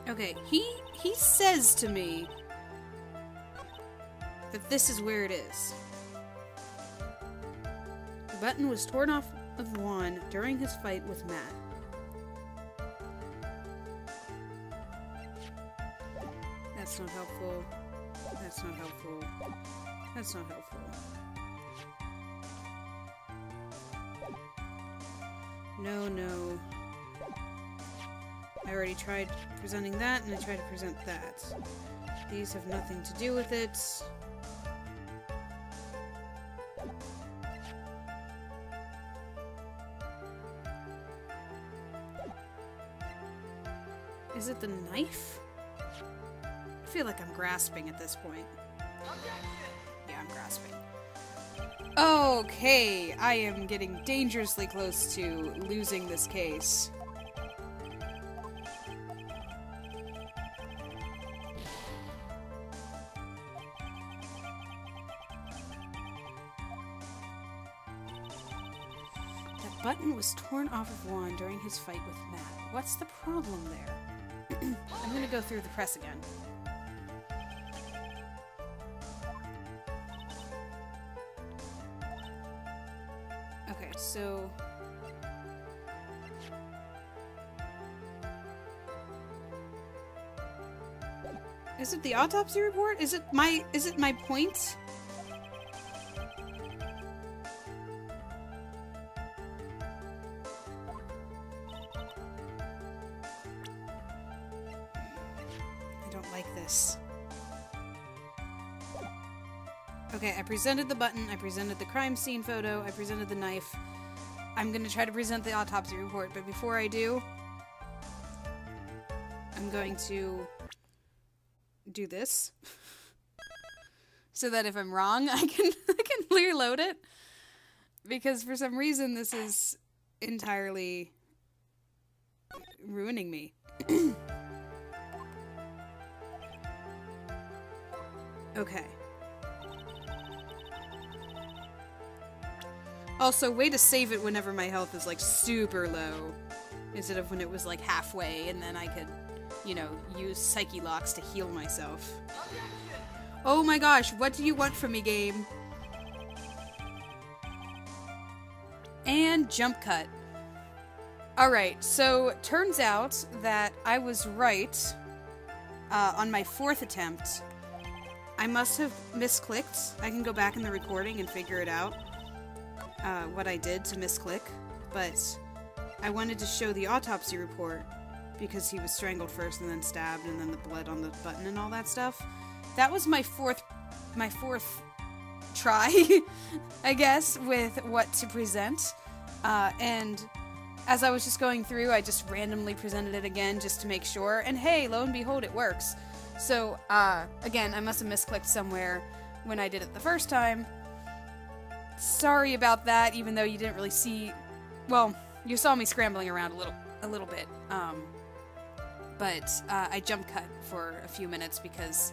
Okay, he says to me that this is where it is. The button was torn off of Juan during his fight with Matt. That's not helpful. That's not helpful. That's not helpful. No, no. I already tried presenting that, and I tried to present that. These have nothing to do with it. Is it the knife? I feel like I'm grasping at this point. Yeah, I'm grasping. Okay, I am getting dangerously close to losing this case. Button was torn off of Juan during his fight with Matt. What's the problem there? I'm gonna go through the press again. Okay, so... Is it the autopsy report? Is it my point? Okay, I presented the button, I presented the crime scene photo, I presented the knife. I'm gonna try to present the autopsy report, but before I do, I'm going to do this. So that if I'm wrong, I can reload it. because for some reason this is entirely ruining me. Okay. Also, way to save it whenever my health is, like, super low. Instead of when it was, like, halfway, and then I could, you know, use Psyche Locks to heal myself. Oh my gosh, what do you want from me, game? And jump cut. Alright, so turns out that I was right on my 4th attempt. I must have misclicked. I can go back in the recording and figure it out. What I did to misclick, but I wanted to show the autopsy report because he was strangled first and then stabbed and then the blood on the button and all that stuff. That was my fourth try, I guess, with what to present. And as I was just going through, I just randomly presented it again just to make sure. And hey, lo and behold, it works. So, again, I must have misclicked somewhere when I did it the first time. Sorry about that, even though you didn't really see... Well, you saw me scrambling around a little bit. But I jump cut for a few minutes because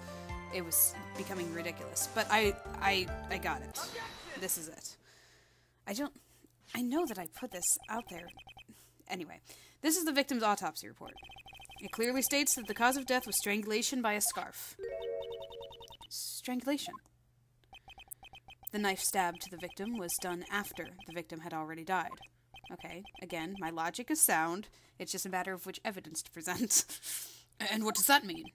it was becoming ridiculous. But I got it. This is it. I know that I put this out there. Anyway, this is the victim's autopsy report. It clearly states that the cause of death was strangulation by a scarf. Strangulation. The knife stab to the victim was done after the victim had already died. Okay, again, my logic is sound. It's just a matter of which evidence to present. And what does that mean?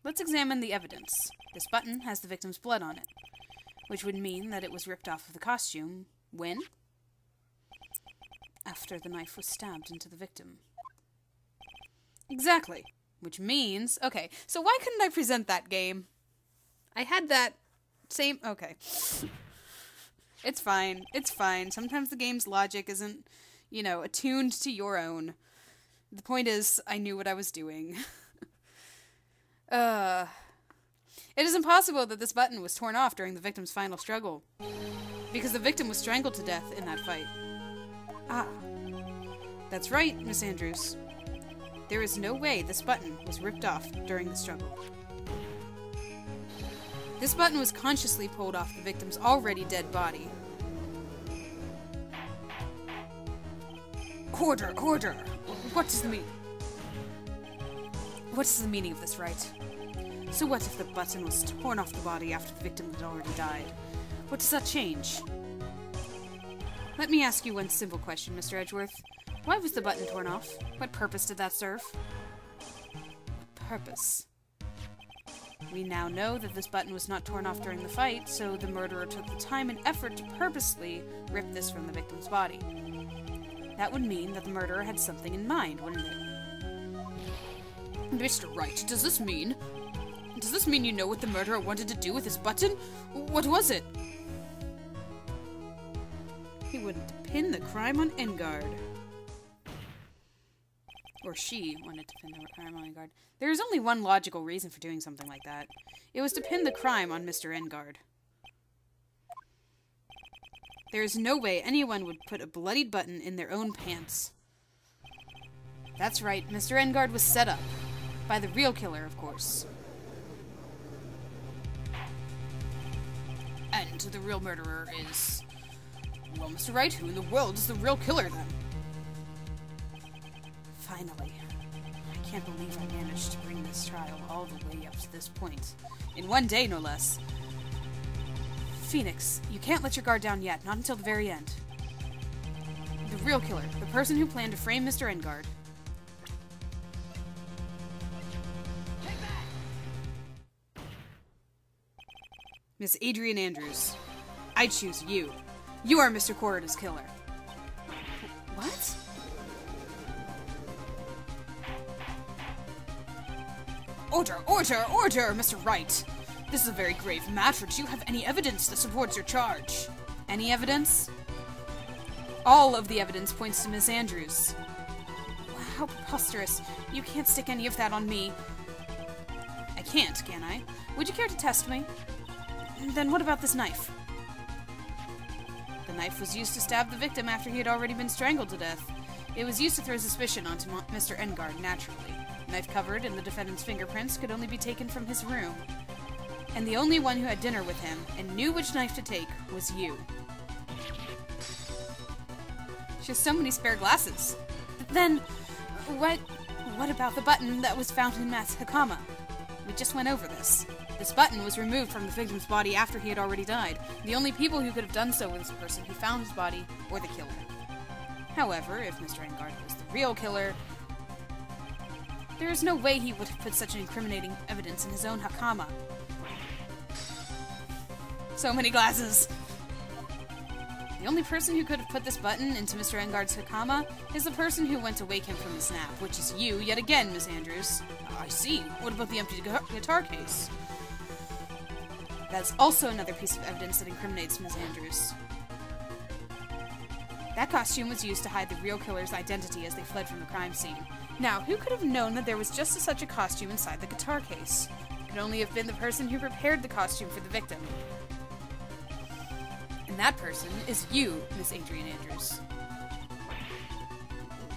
Let's examine the evidence. This button has the victim's blood on it, which would mean that it was ripped off of the costume when? After the knife was stabbed into the victim. Exactly. Which means... Okay, so why couldn't I present that game? I had that same... Okay. It's fine. It's fine. Sometimes the game's logic isn't, you know, attuned to your own. The point is, I knew what I was doing. It is impossible that this button was torn off during the victim's final struggle, because the victim was strangled to death in that fight. Ah. That's right, Miss Andrews. There is no way this button was ripped off during the struggle. This button was consciously pulled off the victim's already dead body. Order! Order! What does the What is the meaning of this right? So what if the button was torn off the body after the victim had already died? What does that change? Let me ask you one simple question, Mr. Edgeworth. Why was the button torn off? What purpose did that serve? What purpose? We now know that this button was not torn off during the fight, so the murderer took the time and effort to purposely rip this from the victim's body. That would mean that the murderer had something in mind, wouldn't it? Mr. Wright, does this mean you know what the murderer wanted to do with his button? What was it? He wanted to pin the crime on Engard. Or she wanted to pin the crime on Engard. There is only one logical reason for doing something like that. It was to pin the crime on Mr. Engard. There is no way anyone would put a bloodied button in their own pants. That's right, Mr. Engard was set up. By the real killer, of course. And the real murderer is... Well, Mr. Wright, who in the world is the real killer, then? Finally. I can't believe I managed to bring this trial all the way up to this point. In one day, no less. Phoenix, you can't let your guard down yet, not until the very end. The real killer, the person who planned to frame Mr. Engard. Miss Adrian Andrews, I choose you. You are Mr. Corrida's killer. What? Order, order, order, Mr. Wright. This is a very grave matter. Do you have any evidence that supports your charge? Any evidence? All of the evidence points to Miss Andrews. How preposterous. You can't stick any of that on me. I can't, can I? Would you care to test me? Then what about this knife? The The knife was used to stab the victim after he had already been strangled to death. It was used to throw suspicion onto Mr. Engard naturally. The knife covered in the defendant's fingerprints could only be taken from his room. And the only one who had dinner with him and knew which knife to take was you. She has so many spare glasses. Then, what about the button that was found in Matt's hakama? We just went over this. This button was removed from the victim's body after he had already died. The only people who could have done so were the person who found his body or the killer. However, if Mr. Engard was the real killer, there is no way he would have put such an incriminating evidence in his own hakama. So many glasses! The only person who could have put this button into Mr. Engard's hakama is the person who went to wake him from his nap, which is you, yet again, Miss Andrews. I see. What about the empty guitar case? That's also another piece of evidence that incriminates Miss Andrews. That costume was used to hide the real killer's identity as they fled from the crime scene. Now, who could have known that there was just such a costume inside the guitar case? It could only have been the person who prepared the costume for the victim. And that person is you, Miss Adrian Andrews.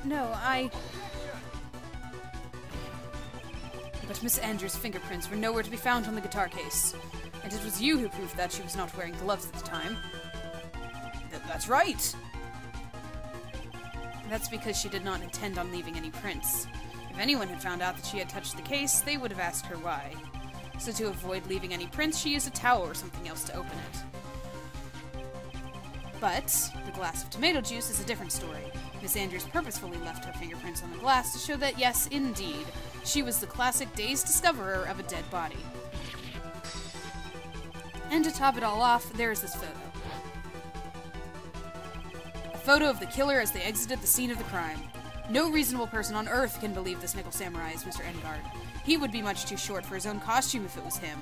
No, But Miss Andrews' fingerprints were nowhere to be found on the guitar case. And it was you who proved that she was not wearing gloves at the time. That's right! That's because she did not intend on leaving any prints. If anyone had found out that she had touched the case, they would have asked her why. So to avoid leaving any prints, she used a towel or something else to open it. But the glass of tomato juice is a different story. Miss Andrews purposefully left her fingerprints on the glass to show that, yes, indeed, she was the classic dazed discoverer of a dead body. And to top it all off, there is this photo. A photo of the killer as they exited the scene of the crime. No reasonable person on Earth can believe this nickel samurai is Mr. Engard. He would be much too short for his own costume if it was him.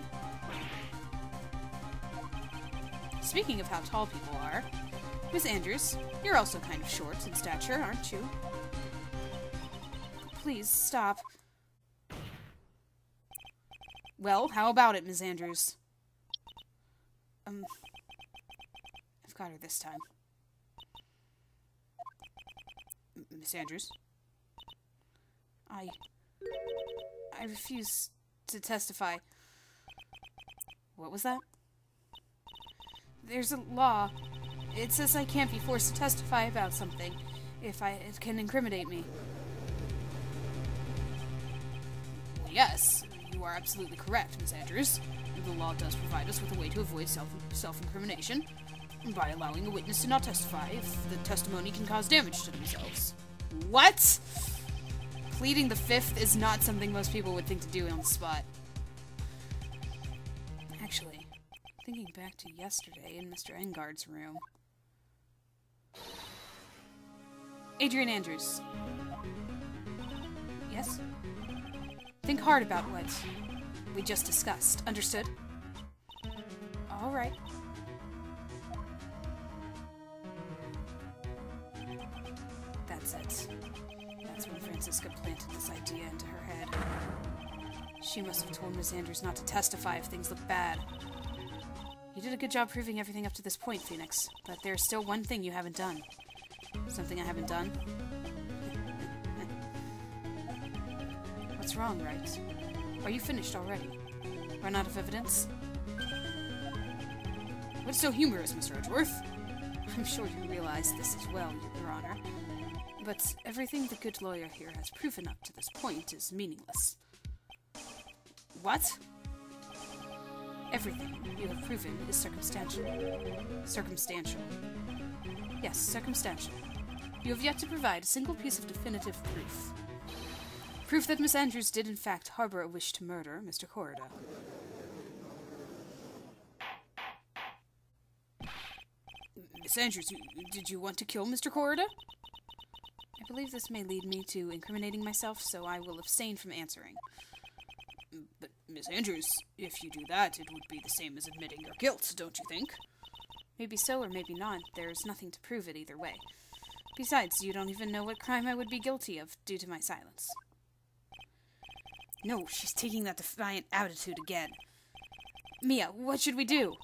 Speaking of how tall people are, Miss Andrews, you're also kind of short in stature, aren't you? Please, stop. Well, how about it, Miss Andrews? I've got her this time. Miss Andrews? I refuse to testify. What was that? There's a law. It says I can't be forced to testify about something if it can incriminate me. Well, yes, you are absolutely correct, Miss Andrews. The law does provide us with a way to avoid self-incrimination by allowing a witness to not testify if the testimony can cause damage to themselves. What? Pleading the fifth is not something most people would think to do on the spot. Actually, thinking back to yesterday in Mr. Engard's room. Adrian Andrews. Yes? Think hard about what we just discussed. Understood? All right. That's it. That's when Francisca planted this idea into her head. She must have told Miss Andrews not to testify if things look bad. You did a good job proving everything up to this point, Phoenix, but there's still one thing you haven't done. Something I haven't done? What's wrong, right? Are you finished already? Run out of evidence? What's so humorous, Mr. Edgeworth? I'm sure you realize this as well, Your Honor. But everything the good lawyer here has proven up to this point is meaningless. What? Everything you have proven is circumstantial. Circumstantial. Yes, circumstantial. You have yet to provide a single piece of definitive proof. Proof that Miss Andrews did in fact harbor a wish to murder Mr. Corrida. Miss Andrews, did you want to kill Mr. Corrida? I believe this may lead me to incriminating myself, so I will abstain from answering. But, Miss Andrews, if you do that, it would be the same as admitting your guilt, don't you think? Maybe so or maybe not. There's nothing to prove it either way. Besides, you don't even know what crime I would be guilty of due to my silence. No, she's taking that defiant attitude again. Mia, what should we do?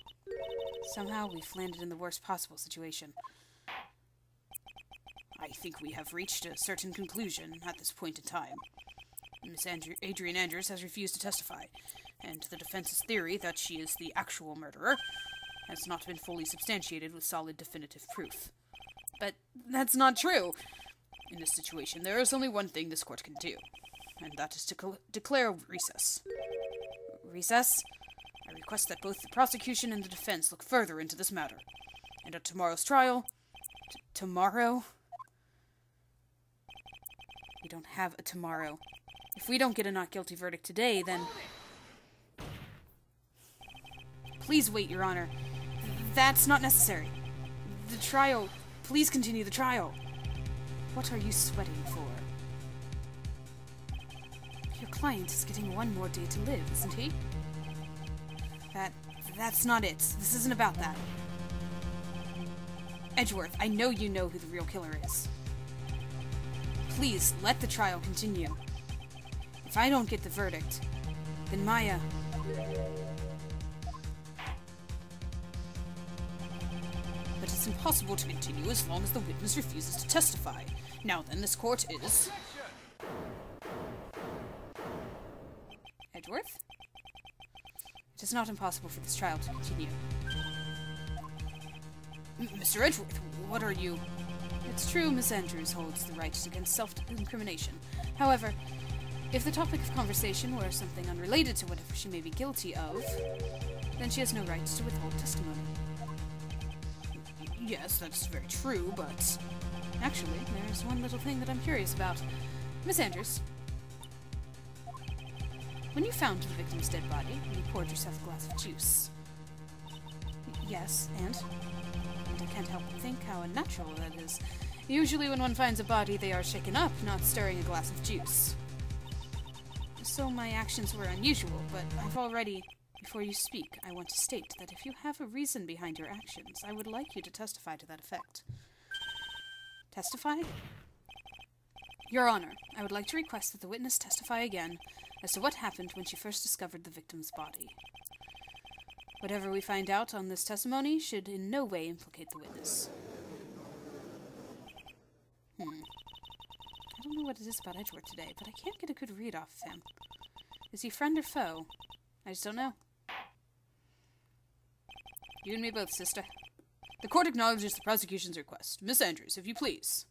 Somehow we've landed in the worst possible situation. I think we have reached a certain conclusion at this point in time. Adrian Andrews has refused to testify, and the defense's theory that she is the actual murderer has not been fully substantiated with solid definitive proof. But that's not true. In this situation, there is only one thing this court can do, and that is to declare recess. Recess? I request that both the prosecution and the defense look further into this matter. And at tomorrow's trial... Tomorrow? We don't have a tomorrow. If we don't get a not guilty verdict today, then... Please wait, Your Honor. That's not necessary. The trial... Please continue the trial. What are you sweating for? Your client is getting one more day to live, isn't he? That's not it. This isn't about that. Edgeworth, I know you know who the real killer is. Please, let the trial continue. If I don't get the verdict, then Maya... But it's impossible to continue as long as the witness refuses to testify. Now then, this court is... Edgeworth? It is not impossible for this trial to continue. Mr. Edgeworth, what are you... It's true Miss Andrews holds the right against self-incrimination. However, if the topic of conversation were something unrelated to whatever she may be guilty of, then she has no right to withhold testimony. Yes, that's very true, but... Actually, there's one little thing that I'm curious about. Miss Andrews, when you found the victim's dead body, you poured yourself a glass of juice. Yes, and I can't help but think how unnatural that is. Usually when one finds a body, they are shaken up, not stirring a glass of juice. So my actions were unusual, but I've already... Before you speak, I want to state that if you have a reason behind your actions, I would like you to testify to that effect. Testify? Your Honor, I would like to request that the witness testify again as to what happened when she first discovered the victim's body. Whatever we find out on this testimony should in no way implicate the witness. I don't know what it is about Edgeworth today, but I can't get a good read off of him. Is he friend or foe? I just don't know. You and me both, sister. The court acknowledges the prosecution's request. Miss Andrews, if you please.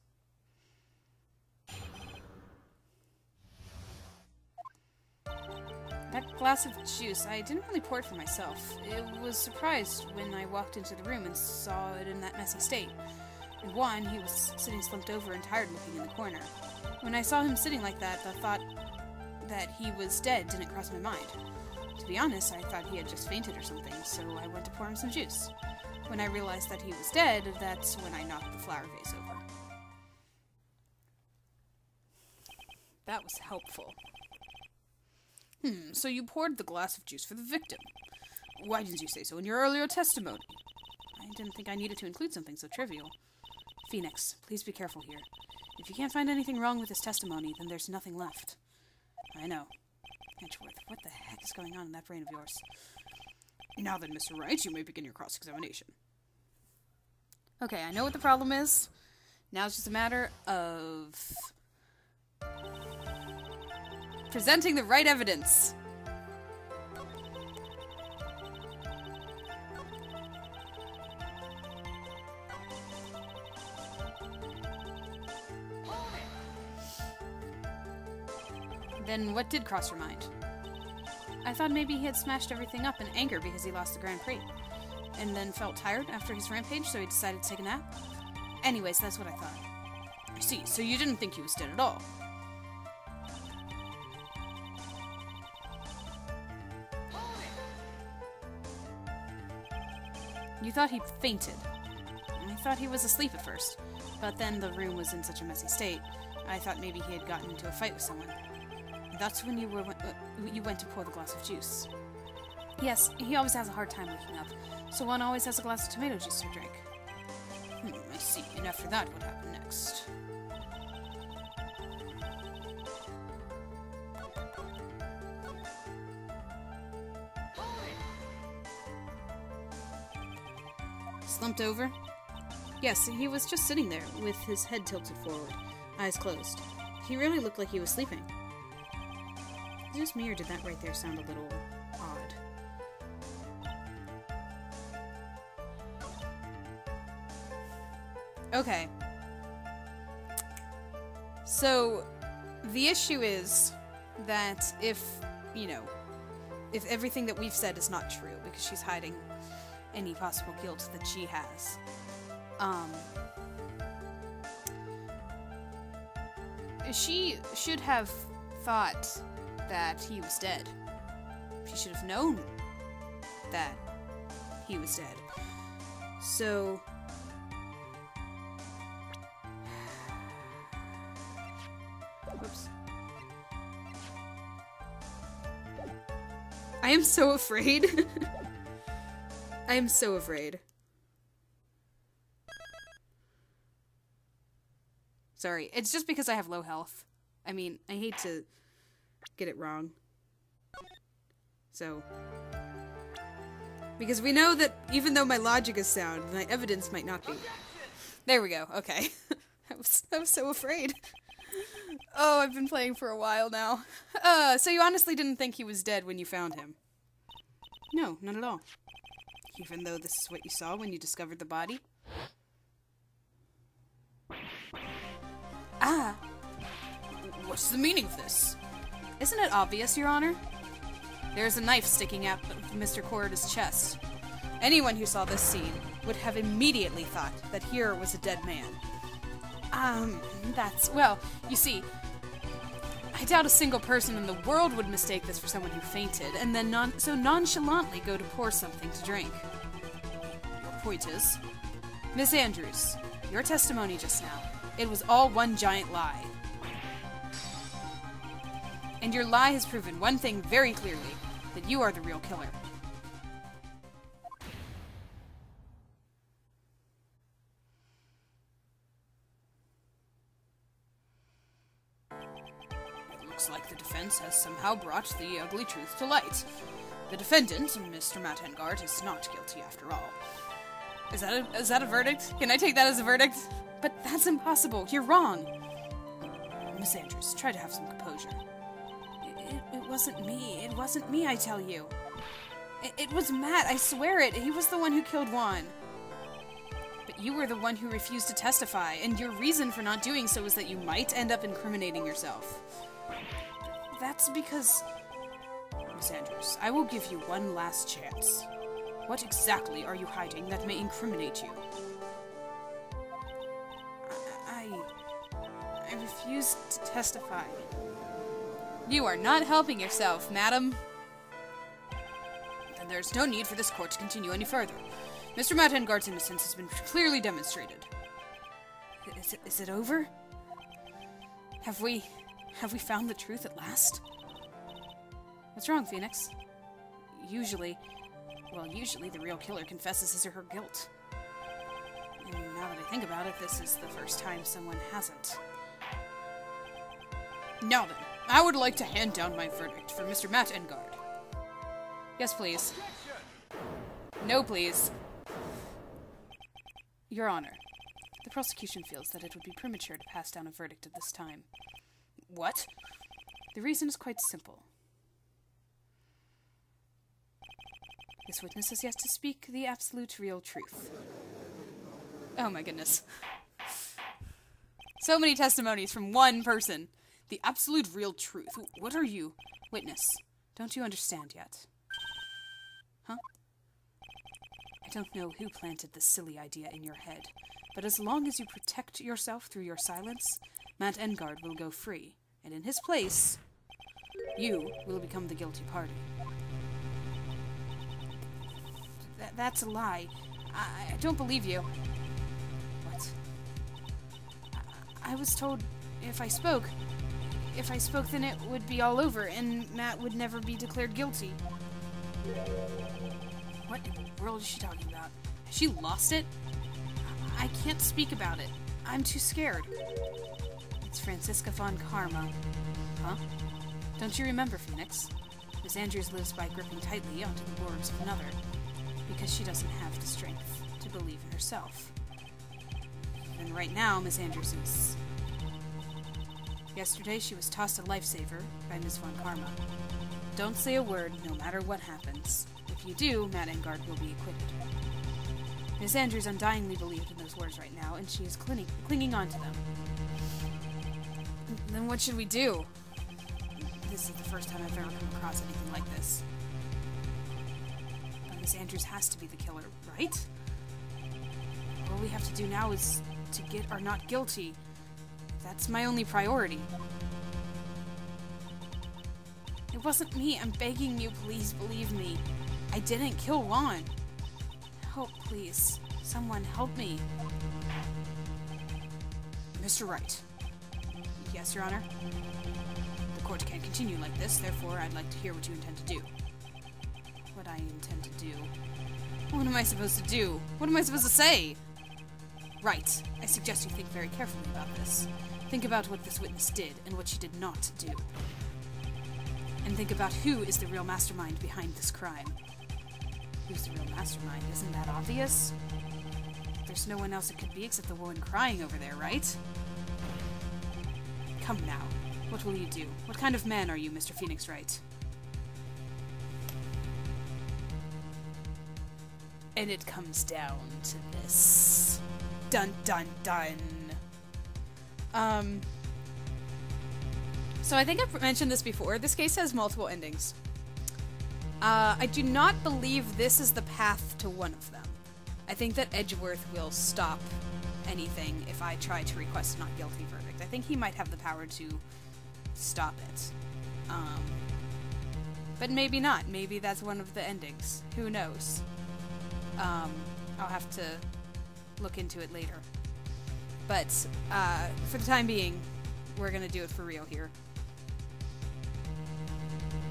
That glass of juice, I didn't really pour it for myself. I was surprised when I walked into the room and saw it in that messy state. And Juan, he was sitting slumped over and tired looking in the corner. When I saw him sitting like that, the thought that he was dead didn't cross my mind. To be honest, I thought he had just fainted or something, so I went to pour him some juice. When I realized that he was dead, that's when I knocked the flower vase over. That was helpful. So you poured the glass of juice for the victim. Why didn't you say so in your earlier testimony? I didn't think I needed to include something so trivial. Phoenix, please be careful here. If you can't find anything wrong with this testimony, then there's nothing left. I know. Edgeworth, what the heck is going on in that brain of yours? Now then, Mr. Wright, you may begin your cross-examination. Okay, I know what the problem is. Now it's just a matter of... presenting the right evidence. Then what did cross your mind? I thought maybe he had smashed everything up in anger because he lost the Grand Prix, and then felt tired after his rampage, so he decided to take a nap. Anyways, that's what I thought. I see, so you didn't think he was dead at all. You thought he fainted. I thought he was asleep at first, but then the room was in such a messy state, I thought maybe he had gotten into a fight with someone. That's when you went to pour the glass of juice. Yes, he always has a hard time waking up, so one always has a glass of tomato juice to drink. I see. And after that, what happened next? Slumped over? Yes, he was just sitting there, with his head tilted forward, eyes closed. He really looked like he was sleeping. Is it just me, or did that right there sound a little odd? Okay. So, the issue is that if everything that we've said is not true, because she's hiding any possible guilt that she has, she should have thought that he was dead. She should have known that he was dead. So... Whoops. I am so afraid. I am so afraid. Sorry, it's just because I have low health. I mean, I hate to get it wrong. So... Because we know that even though my logic is sound, my evidence might not be. There we go, okay. I was so afraid. Oh, I've been playing for a while now. So you honestly didn't think he was dead when you found him? No, not at all. Even though this is what you saw when you discovered the body? Ah! What's the meaning of this? Isn't it obvious, Your Honor? There's a knife sticking out of Mr. Corrida's chest. Anyone who saw this scene would have immediately thought that here was a dead man. Well, you see, I doubt a single person in the world would mistake this for someone who fainted, and then so nonchalantly go to pour something to drink. Your point is, Miss Andrews, your testimony just now, it was all one giant lie. And your lie has proven one thing very clearly, that you are the real killer. Looks like the defense has somehow brought the ugly truth to light. The defendant, Mr. Matt Engard, is not guilty after all. Is that a verdict? Can I take that as a verdict? But that's impossible. You're wrong. Miss Andrews, try to have some composure. It wasn't me. It wasn't me, I tell you. It was Matt, I swear it. He was the one who killed Juan. But you were the one who refused to testify, and your reason for not doing so was that you might end up incriminating yourself. That's because... Miss Andrews, I will give you one last chance. What exactly are you hiding that may incriminate you? I refuse to testify. You are not helping yourself, madam. Then there's no need for this court to continue any further. Mr. Matt Engard's innocence has been clearly demonstrated. Is it over? Have we found the truth at last? What's wrong, Phoenix? Usually the real killer confesses his or her guilt. And now that I think about it, this is the first time someone hasn't. Now then, I would like to hand down my verdict for Mr. Matt Engard. Yes, please. No, please. Your Honor, the prosecution feels that it would be premature to pass down a verdict at this time. What? The reason is quite simple. This witness has yet to speak the absolute real truth. Oh my goodness. So many testimonies from one person. The absolute real truth. What are you? Witness, don't you understand yet? Huh? I don't know who planted this silly idea in your head, but as long as you protect yourself through your silence, Matt Engard will go free, and in his place, you will become the guilty party. That's a lie. I don't believe you. What? I was told if I spoke, then it would be all over, and Matt would never be declared guilty. What in the world is she talking about? Has she lost it? I can't speak about it. I'm too scared. It's Franziska von Karma. Huh? Don't you remember, Phoenix? Miss Andrews lives by gripping tightly onto the boards of another, because she doesn't have the strength to to believe in herself. And right now, Miss Andrews is... Yesterday, she was tossed a lifesaver by Miss Von Karma. Don't say a word, no matter what happens. If you do, Matt Engard will be acquitted. Miss Andrews undyingly believed in those words right now, and she is clinging on to them. Then what should we do? This is the first time I've ever come across anything like this. But Miss Andrews has to be the killer, right? All we have to do now is to get our not guilty. That's my only priority. It wasn't me. I'm begging you, please believe me. I didn't kill Juan. Help, please. Someone help me. Mr. Wright. Yes, Your Honor? The court can't continue like this, therefore I'd like to hear what you intend to do. What I intend to do? What am I supposed to do? What am I supposed to say? Right. I suggest you think very carefully about this. Think about what this witness did and what she did not do. And think about who is the real mastermind behind this crime. Who's the real mastermind? Isn't that obvious? There's no one else it could be except the woman crying over there, right? Come now. What will you do? What kind of man are you, Mr. Phoenix Wright? And it comes down to this. Dun dun dun. So I think I've mentioned this before. This case has multiple endings. I do not believe this is the path to one of them. I think that Edgeworth will stop anything if I try to request a not guilty verdict. I think he might have the power to stop it. But maybe not. Maybe that's one of the endings. Who knows? I'll have to look into it later. But for the time being, we're going to do it for real here.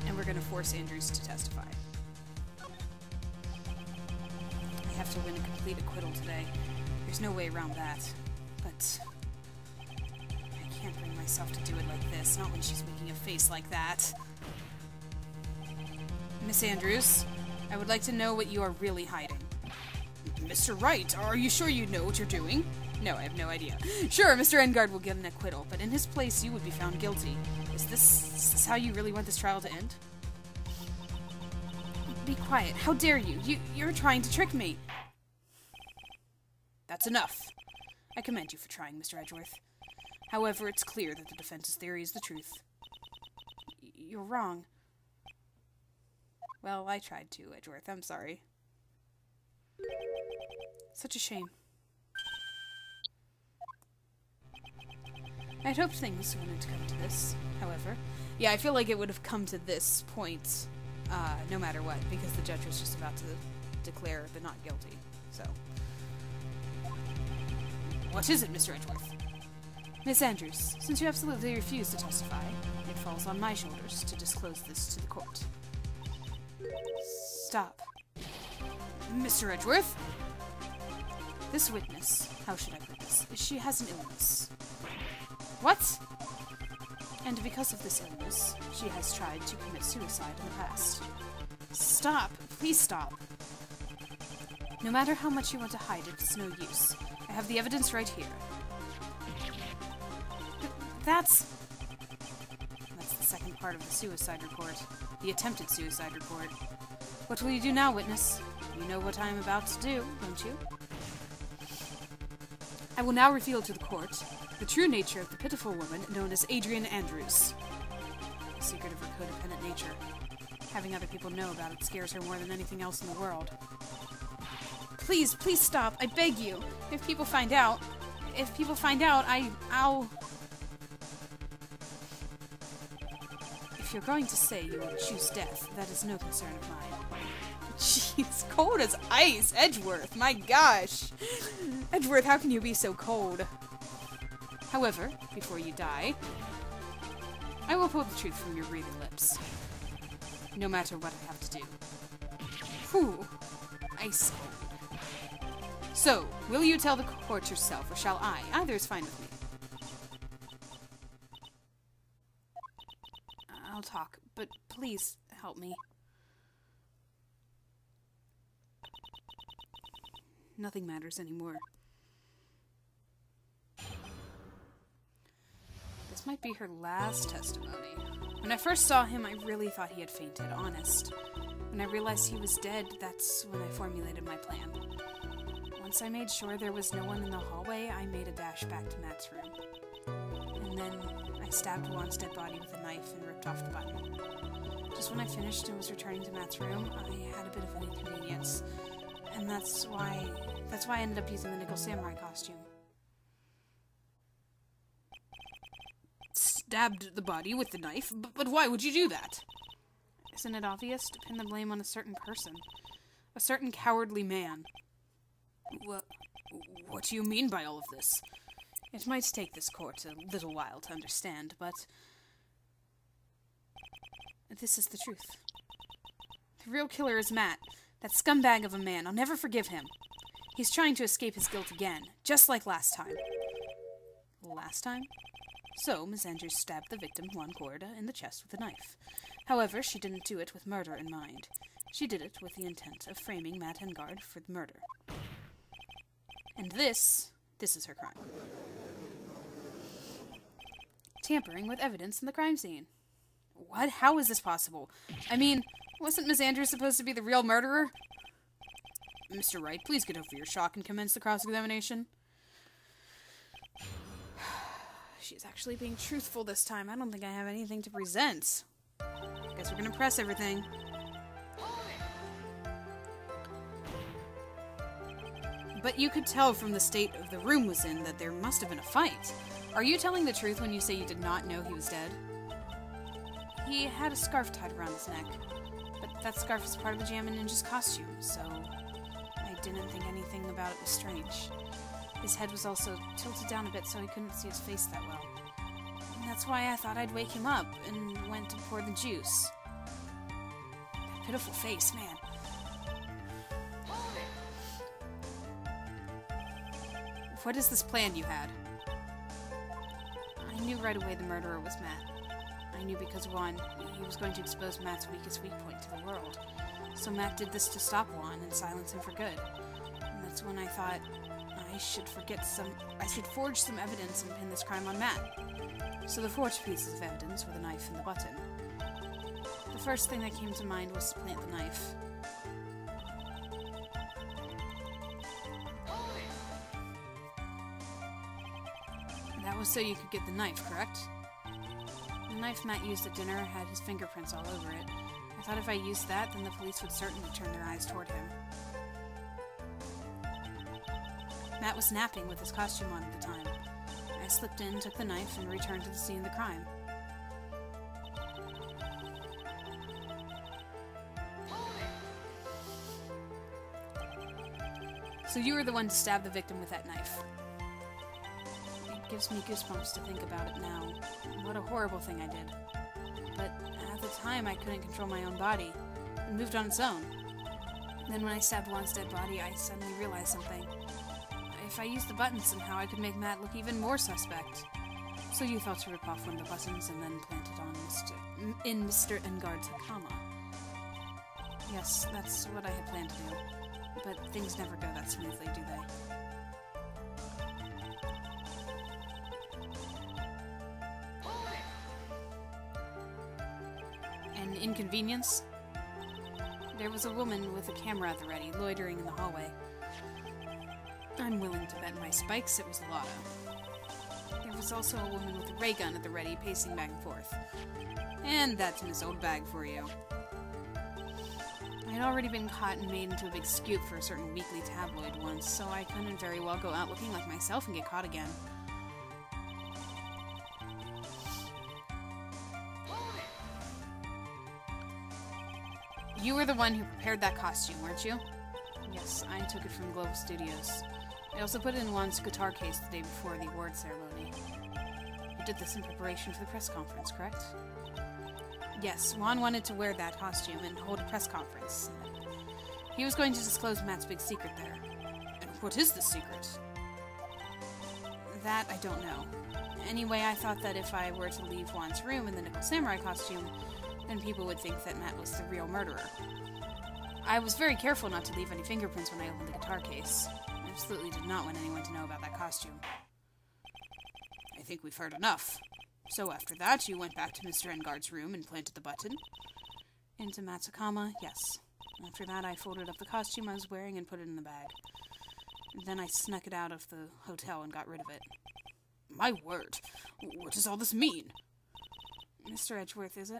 And we're going to force Andrews to testify. I have to win a complete acquittal today. There's no way around that. But I can't bring myself to do it like this. Not when she's making a face like that. Miss Andrews, I would like to know what you are really hiding. Mr. Wright, are you sure you know what you're doing? No, I have no idea. Sure, Mr. Engard will get an acquittal, but in his place you would be found guilty. Is this how you really want this trial to end? Be quiet. How dare you? You're trying to trick me. That's enough. I commend you for trying, Mr. Edgeworth. However, it's clear that the defense's theory is the truth. You're wrong. Well, I tried to, Edgeworth. I'm sorry. Such a shame. I'd hoped things wouldn't come to this, however. Yeah, I feel like it would have come to this point, no matter what, because the judge was just about to declare the not guilty, so. What is it, Mr. Edgeworth? Miss Andrews, since you absolutely refuse to testify, it falls on my shoulders to disclose this to the court. Stop. Mr. Edgeworth? This witness, how should I put this? She has an illness. What? And because of this illness, she has tried to commit suicide in the past. Stop! Please stop! No matter how much you want to hide it, it's no use. I have the evidence right here. That's the second part of the suicide report. The attempted suicide report. What will you do now, witness? You know what I am about to do, don't you? I will now reveal to the court the true nature of the pitiful woman known as Adrian Andrews. The secret of her codependent nature. Having other people know about it scares her more than anything else in the world. Please, please stop. I beg you. If people find out, I'll... If you're going to say you will choose death, that is no concern of mine. Jeez, cold as ice, Edgeworth, my gosh. Edgeworth, how can you be so cold? However, before you die, I will pull the truth from your breathing lips. No matter what I have to do. Whew, ice cold. So, will you tell the court yourself, or shall I? Either is fine with me. I'll talk, but please help me. Nothing matters anymore. This might be her last testimony. When I first saw him, I really thought he had fainted, honest. When I realized he was dead, that's when I formulated my plan. Once I made sure there was no one in the hallway, I made a dash back to Matt's room. And then I stabbed Juan's dead body with a knife and ripped off the button. Just when I finished and was returning to Matt's room, I had a bit of an inconvenience. And that's why I ended up using the nickel samurai costume. Stabbed the body with the knife? But why would you do that? Isn't it obvious to pin the blame on a certain person? A certain cowardly man. What do you mean by all of this? It might take this court a little while to understand, but this is the truth. The real killer is Matt, that scumbag of a man. I'll never forgive him. He's trying to escape his guilt again, just like last time. Last time? So, Miss Andrews stabbed the victim, Juan Corrida, in the chest with a knife. However, she didn't do it with murder in mind. She did it with the intent of framing Matt Engard for the murder. And this is her crime. Tampering with evidence in the crime scene. What? How is this possible? I mean, wasn't Miss Andrews supposed to be the real murderer? Mr. Wright, please get over your shock and commence the cross-examination. She's actually being truthful this time. I don't think I have anything to present. Guess we're gonna press everything. But you could tell from the state of the room was in that there must have been a fight. Are you telling the truth when you say you did not know he was dead? He had a scarf tied around his neck, but that scarf is part of the Jammin' Ninja's costume, so I didn't think anything about it was strange. His head was also tilted down a bit so he couldn't see his face that well. And that's why I thought I'd wake him up and went to pour the juice. That pitiful face, man. What is this plan you had? I knew right away the murderer was Matt. I knew because, one, he was going to expose Matt's weakest weak point to the world. So Matt did this to stop Juan and silence him for good. And that's when I thought I should forge some evidence and pin this crime on Matt. So the forged pieces of evidence were the knife and the button. The first thing that came to mind was to plant the knife. That was so you could get the knife, correct? The knife Matt used at dinner had his fingerprints all over it. I thought if I used that, then the police would certainly turn their eyes toward him. Matt was napping with his costume on at the time. I slipped in, took the knife, and returned to the scene of the crime. So you were the one to stab the victim with that knife? It gives me goosebumps to think about it now. What a horrible thing I did. But at the time, I couldn't control my own body. It moved on its own. Then when I stabbed Juan's dead body, I suddenly realized something. If I used the button somehow, I could make Matt look even more suspect. So you thought to rip off one of the buttons and then plant it on Mr. Engard's hakama. Yes, that's what I had planned to do. But things never go that smoothly, do they? An inconvenience? There was a woman with a camera at the ready, loitering in the hallway. I'm willing to bet my spikes it was Lotta. There was also a woman with a ray gun at the ready, pacing back and forth. And that's Miss Old Bag for you. I had already been caught and made into a big scoop for a certain weekly tabloid once, so I couldn't very well go out looking like myself and get caught again. You were the one who prepared that costume, weren't you? Yes, I took it from Global Studios. I also put it in Juan's guitar case the day before the award ceremony. You did this in preparation for the press conference, correct? Yes, Juan wanted to wear that costume and hold a press conference. He was going to disclose Matt's big secret there. And what is the secret? That I don't know. Anyway, I thought that if I were to leave Juan's room in the nickel samurai costume, then people would think that Matt was the real murderer. I was very careful not to leave any fingerprints when I opened the guitar case. I absolutely did not want anyone to know about that costume. I think we've heard enough. So after that, you went back to Mr. Engard's room and planted the button? Into Matsukama, yes. After that, I folded up the costume I was wearing and put it in the bag. Then I snuck it out of the hotel and got rid of it. My word. What does all this mean? Mr. Edgeworth, is it?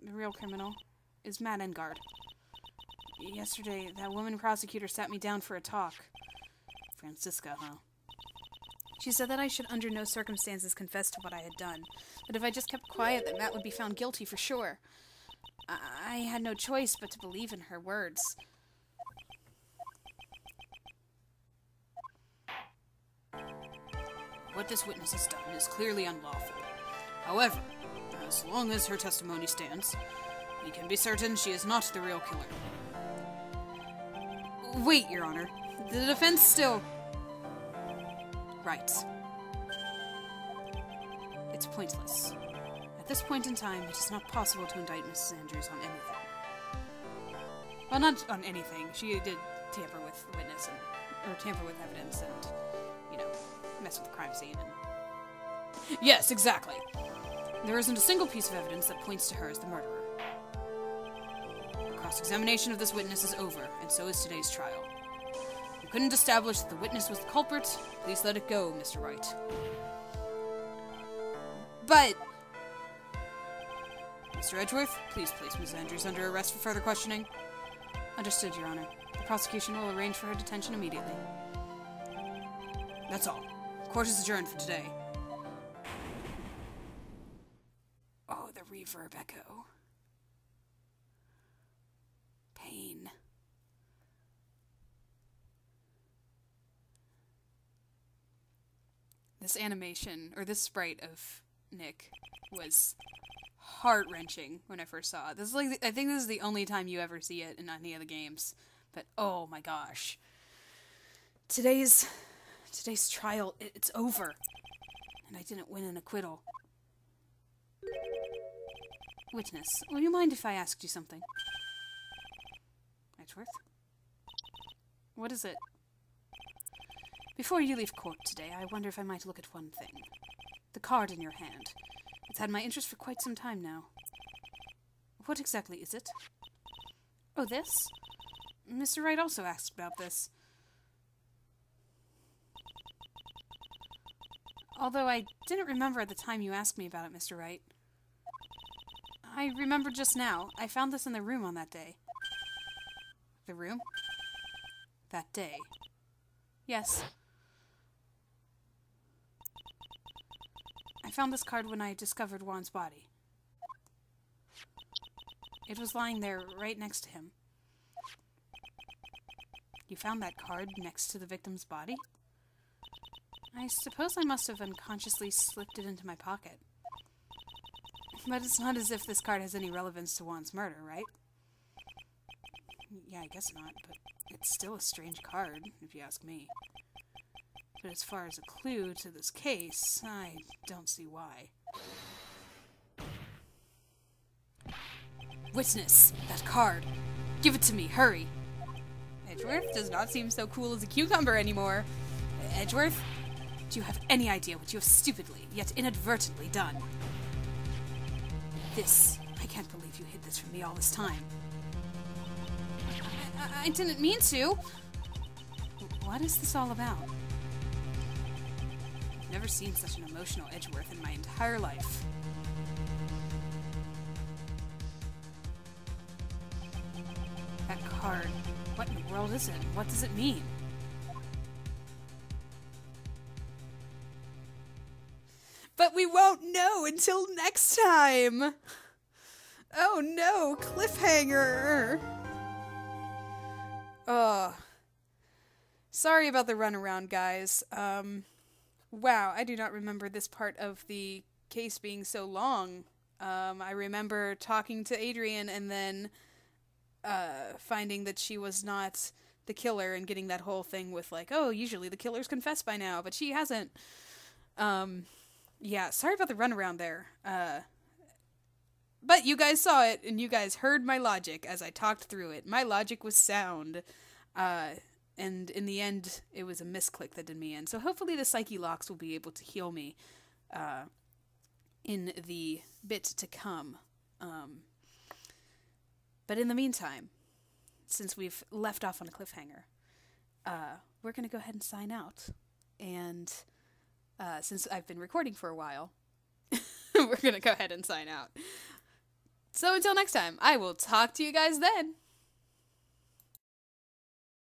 The real criminal is Matt Engard. Yesterday, that woman prosecutor sat me down for a talk. Francisca, huh? She said that I should under no circumstances confess to what I had done, but if I just kept quiet, that Matt would be found guilty for sure. I had no choice but to believe in her words. What this witness has done is clearly unlawful. However, as long as her testimony stands, we can be certain she is not the real killer. Wait, Your Honor. The defense still... Right. It's pointless. At this point in time, it is not possible to indict Mrs. Andrews on anything. Well, not on anything. She did tamper with the witness, or tamper with evidence, and, you know, mess with the crime scene. And... Yes, exactly. There isn't a single piece of evidence that points to her as the murderer. The cross-examination of this witness is over, and so is today's trial. You couldn't establish that the witness was the culprit. Please let it go, Mr. Wright. But... Mr. Edgeworth, please place Ms. Andrews under arrest for further questioning. Understood, Your Honor. The prosecution will arrange for her detention immediately. That's all. Court is adjourned for today. Oh, the reverb echo. Pain. This animation, or this sprite of Nick, was heart-wrenching when I first saw it. This is like, I think this is the only time you ever see it in any of the games. But oh my gosh. Today's trial, it's over. And I didn't win an acquittal. Witness, will you mind if I asked you something? Edgeworth? What is it? Before you leave court today, I wonder if I might look at one thing. The card in your hand. It's had my interest for quite some time now. What exactly is it? Oh, this? Mr. Wright also asked about this. Although I didn't remember at the time you asked me about it, Mr. Wright. I remember just now. I found this in the room on that day. The room? That day. Yes. I found this card when I discovered Juan's body. It was lying there right next to him. You found that card next to the victim's body? I suppose I must have unconsciously slipped it into my pocket. But it's not as if this card has any relevance to Juan's murder, right? Yeah, I guess not, but it's still a strange card, if you ask me. But as far as a clue to this case, I don't see why. Witness, that card. Give it to me, hurry. Edgeworth does not seem so cool as a cucumber anymore. Edgeworth, do you have any idea what you have stupidly, yet inadvertently done? I can't believe you hid this from me all this time. I didn't mean to. What is this all about? I've never seen such an emotional Edgeworth in my entire life. That card. What in the world is it? What does it mean? But we won't know until next time! Oh no, cliffhanger! Ugh. Sorry about the runaround, guys. Wow, I do not remember this part of the case being so long. I remember talking to Adrian and then finding that she was not the killer and getting that whole thing with like, oh, usually the killers confess by now, but she hasn't. Yeah, sorry about the runaround there. But you guys saw it, and you guys heard my logic as I talked through it. My logic was sound. And in the end, it was a misclick that did me in. So hopefully the Psyche Locks will be able to heal me in the bit to come. But in the meantime, since we've left off on a cliffhanger, we're going to go ahead and sign out. And since I've been recording for a while, we're going to go ahead and sign out. So until next time, I will talk to you guys then.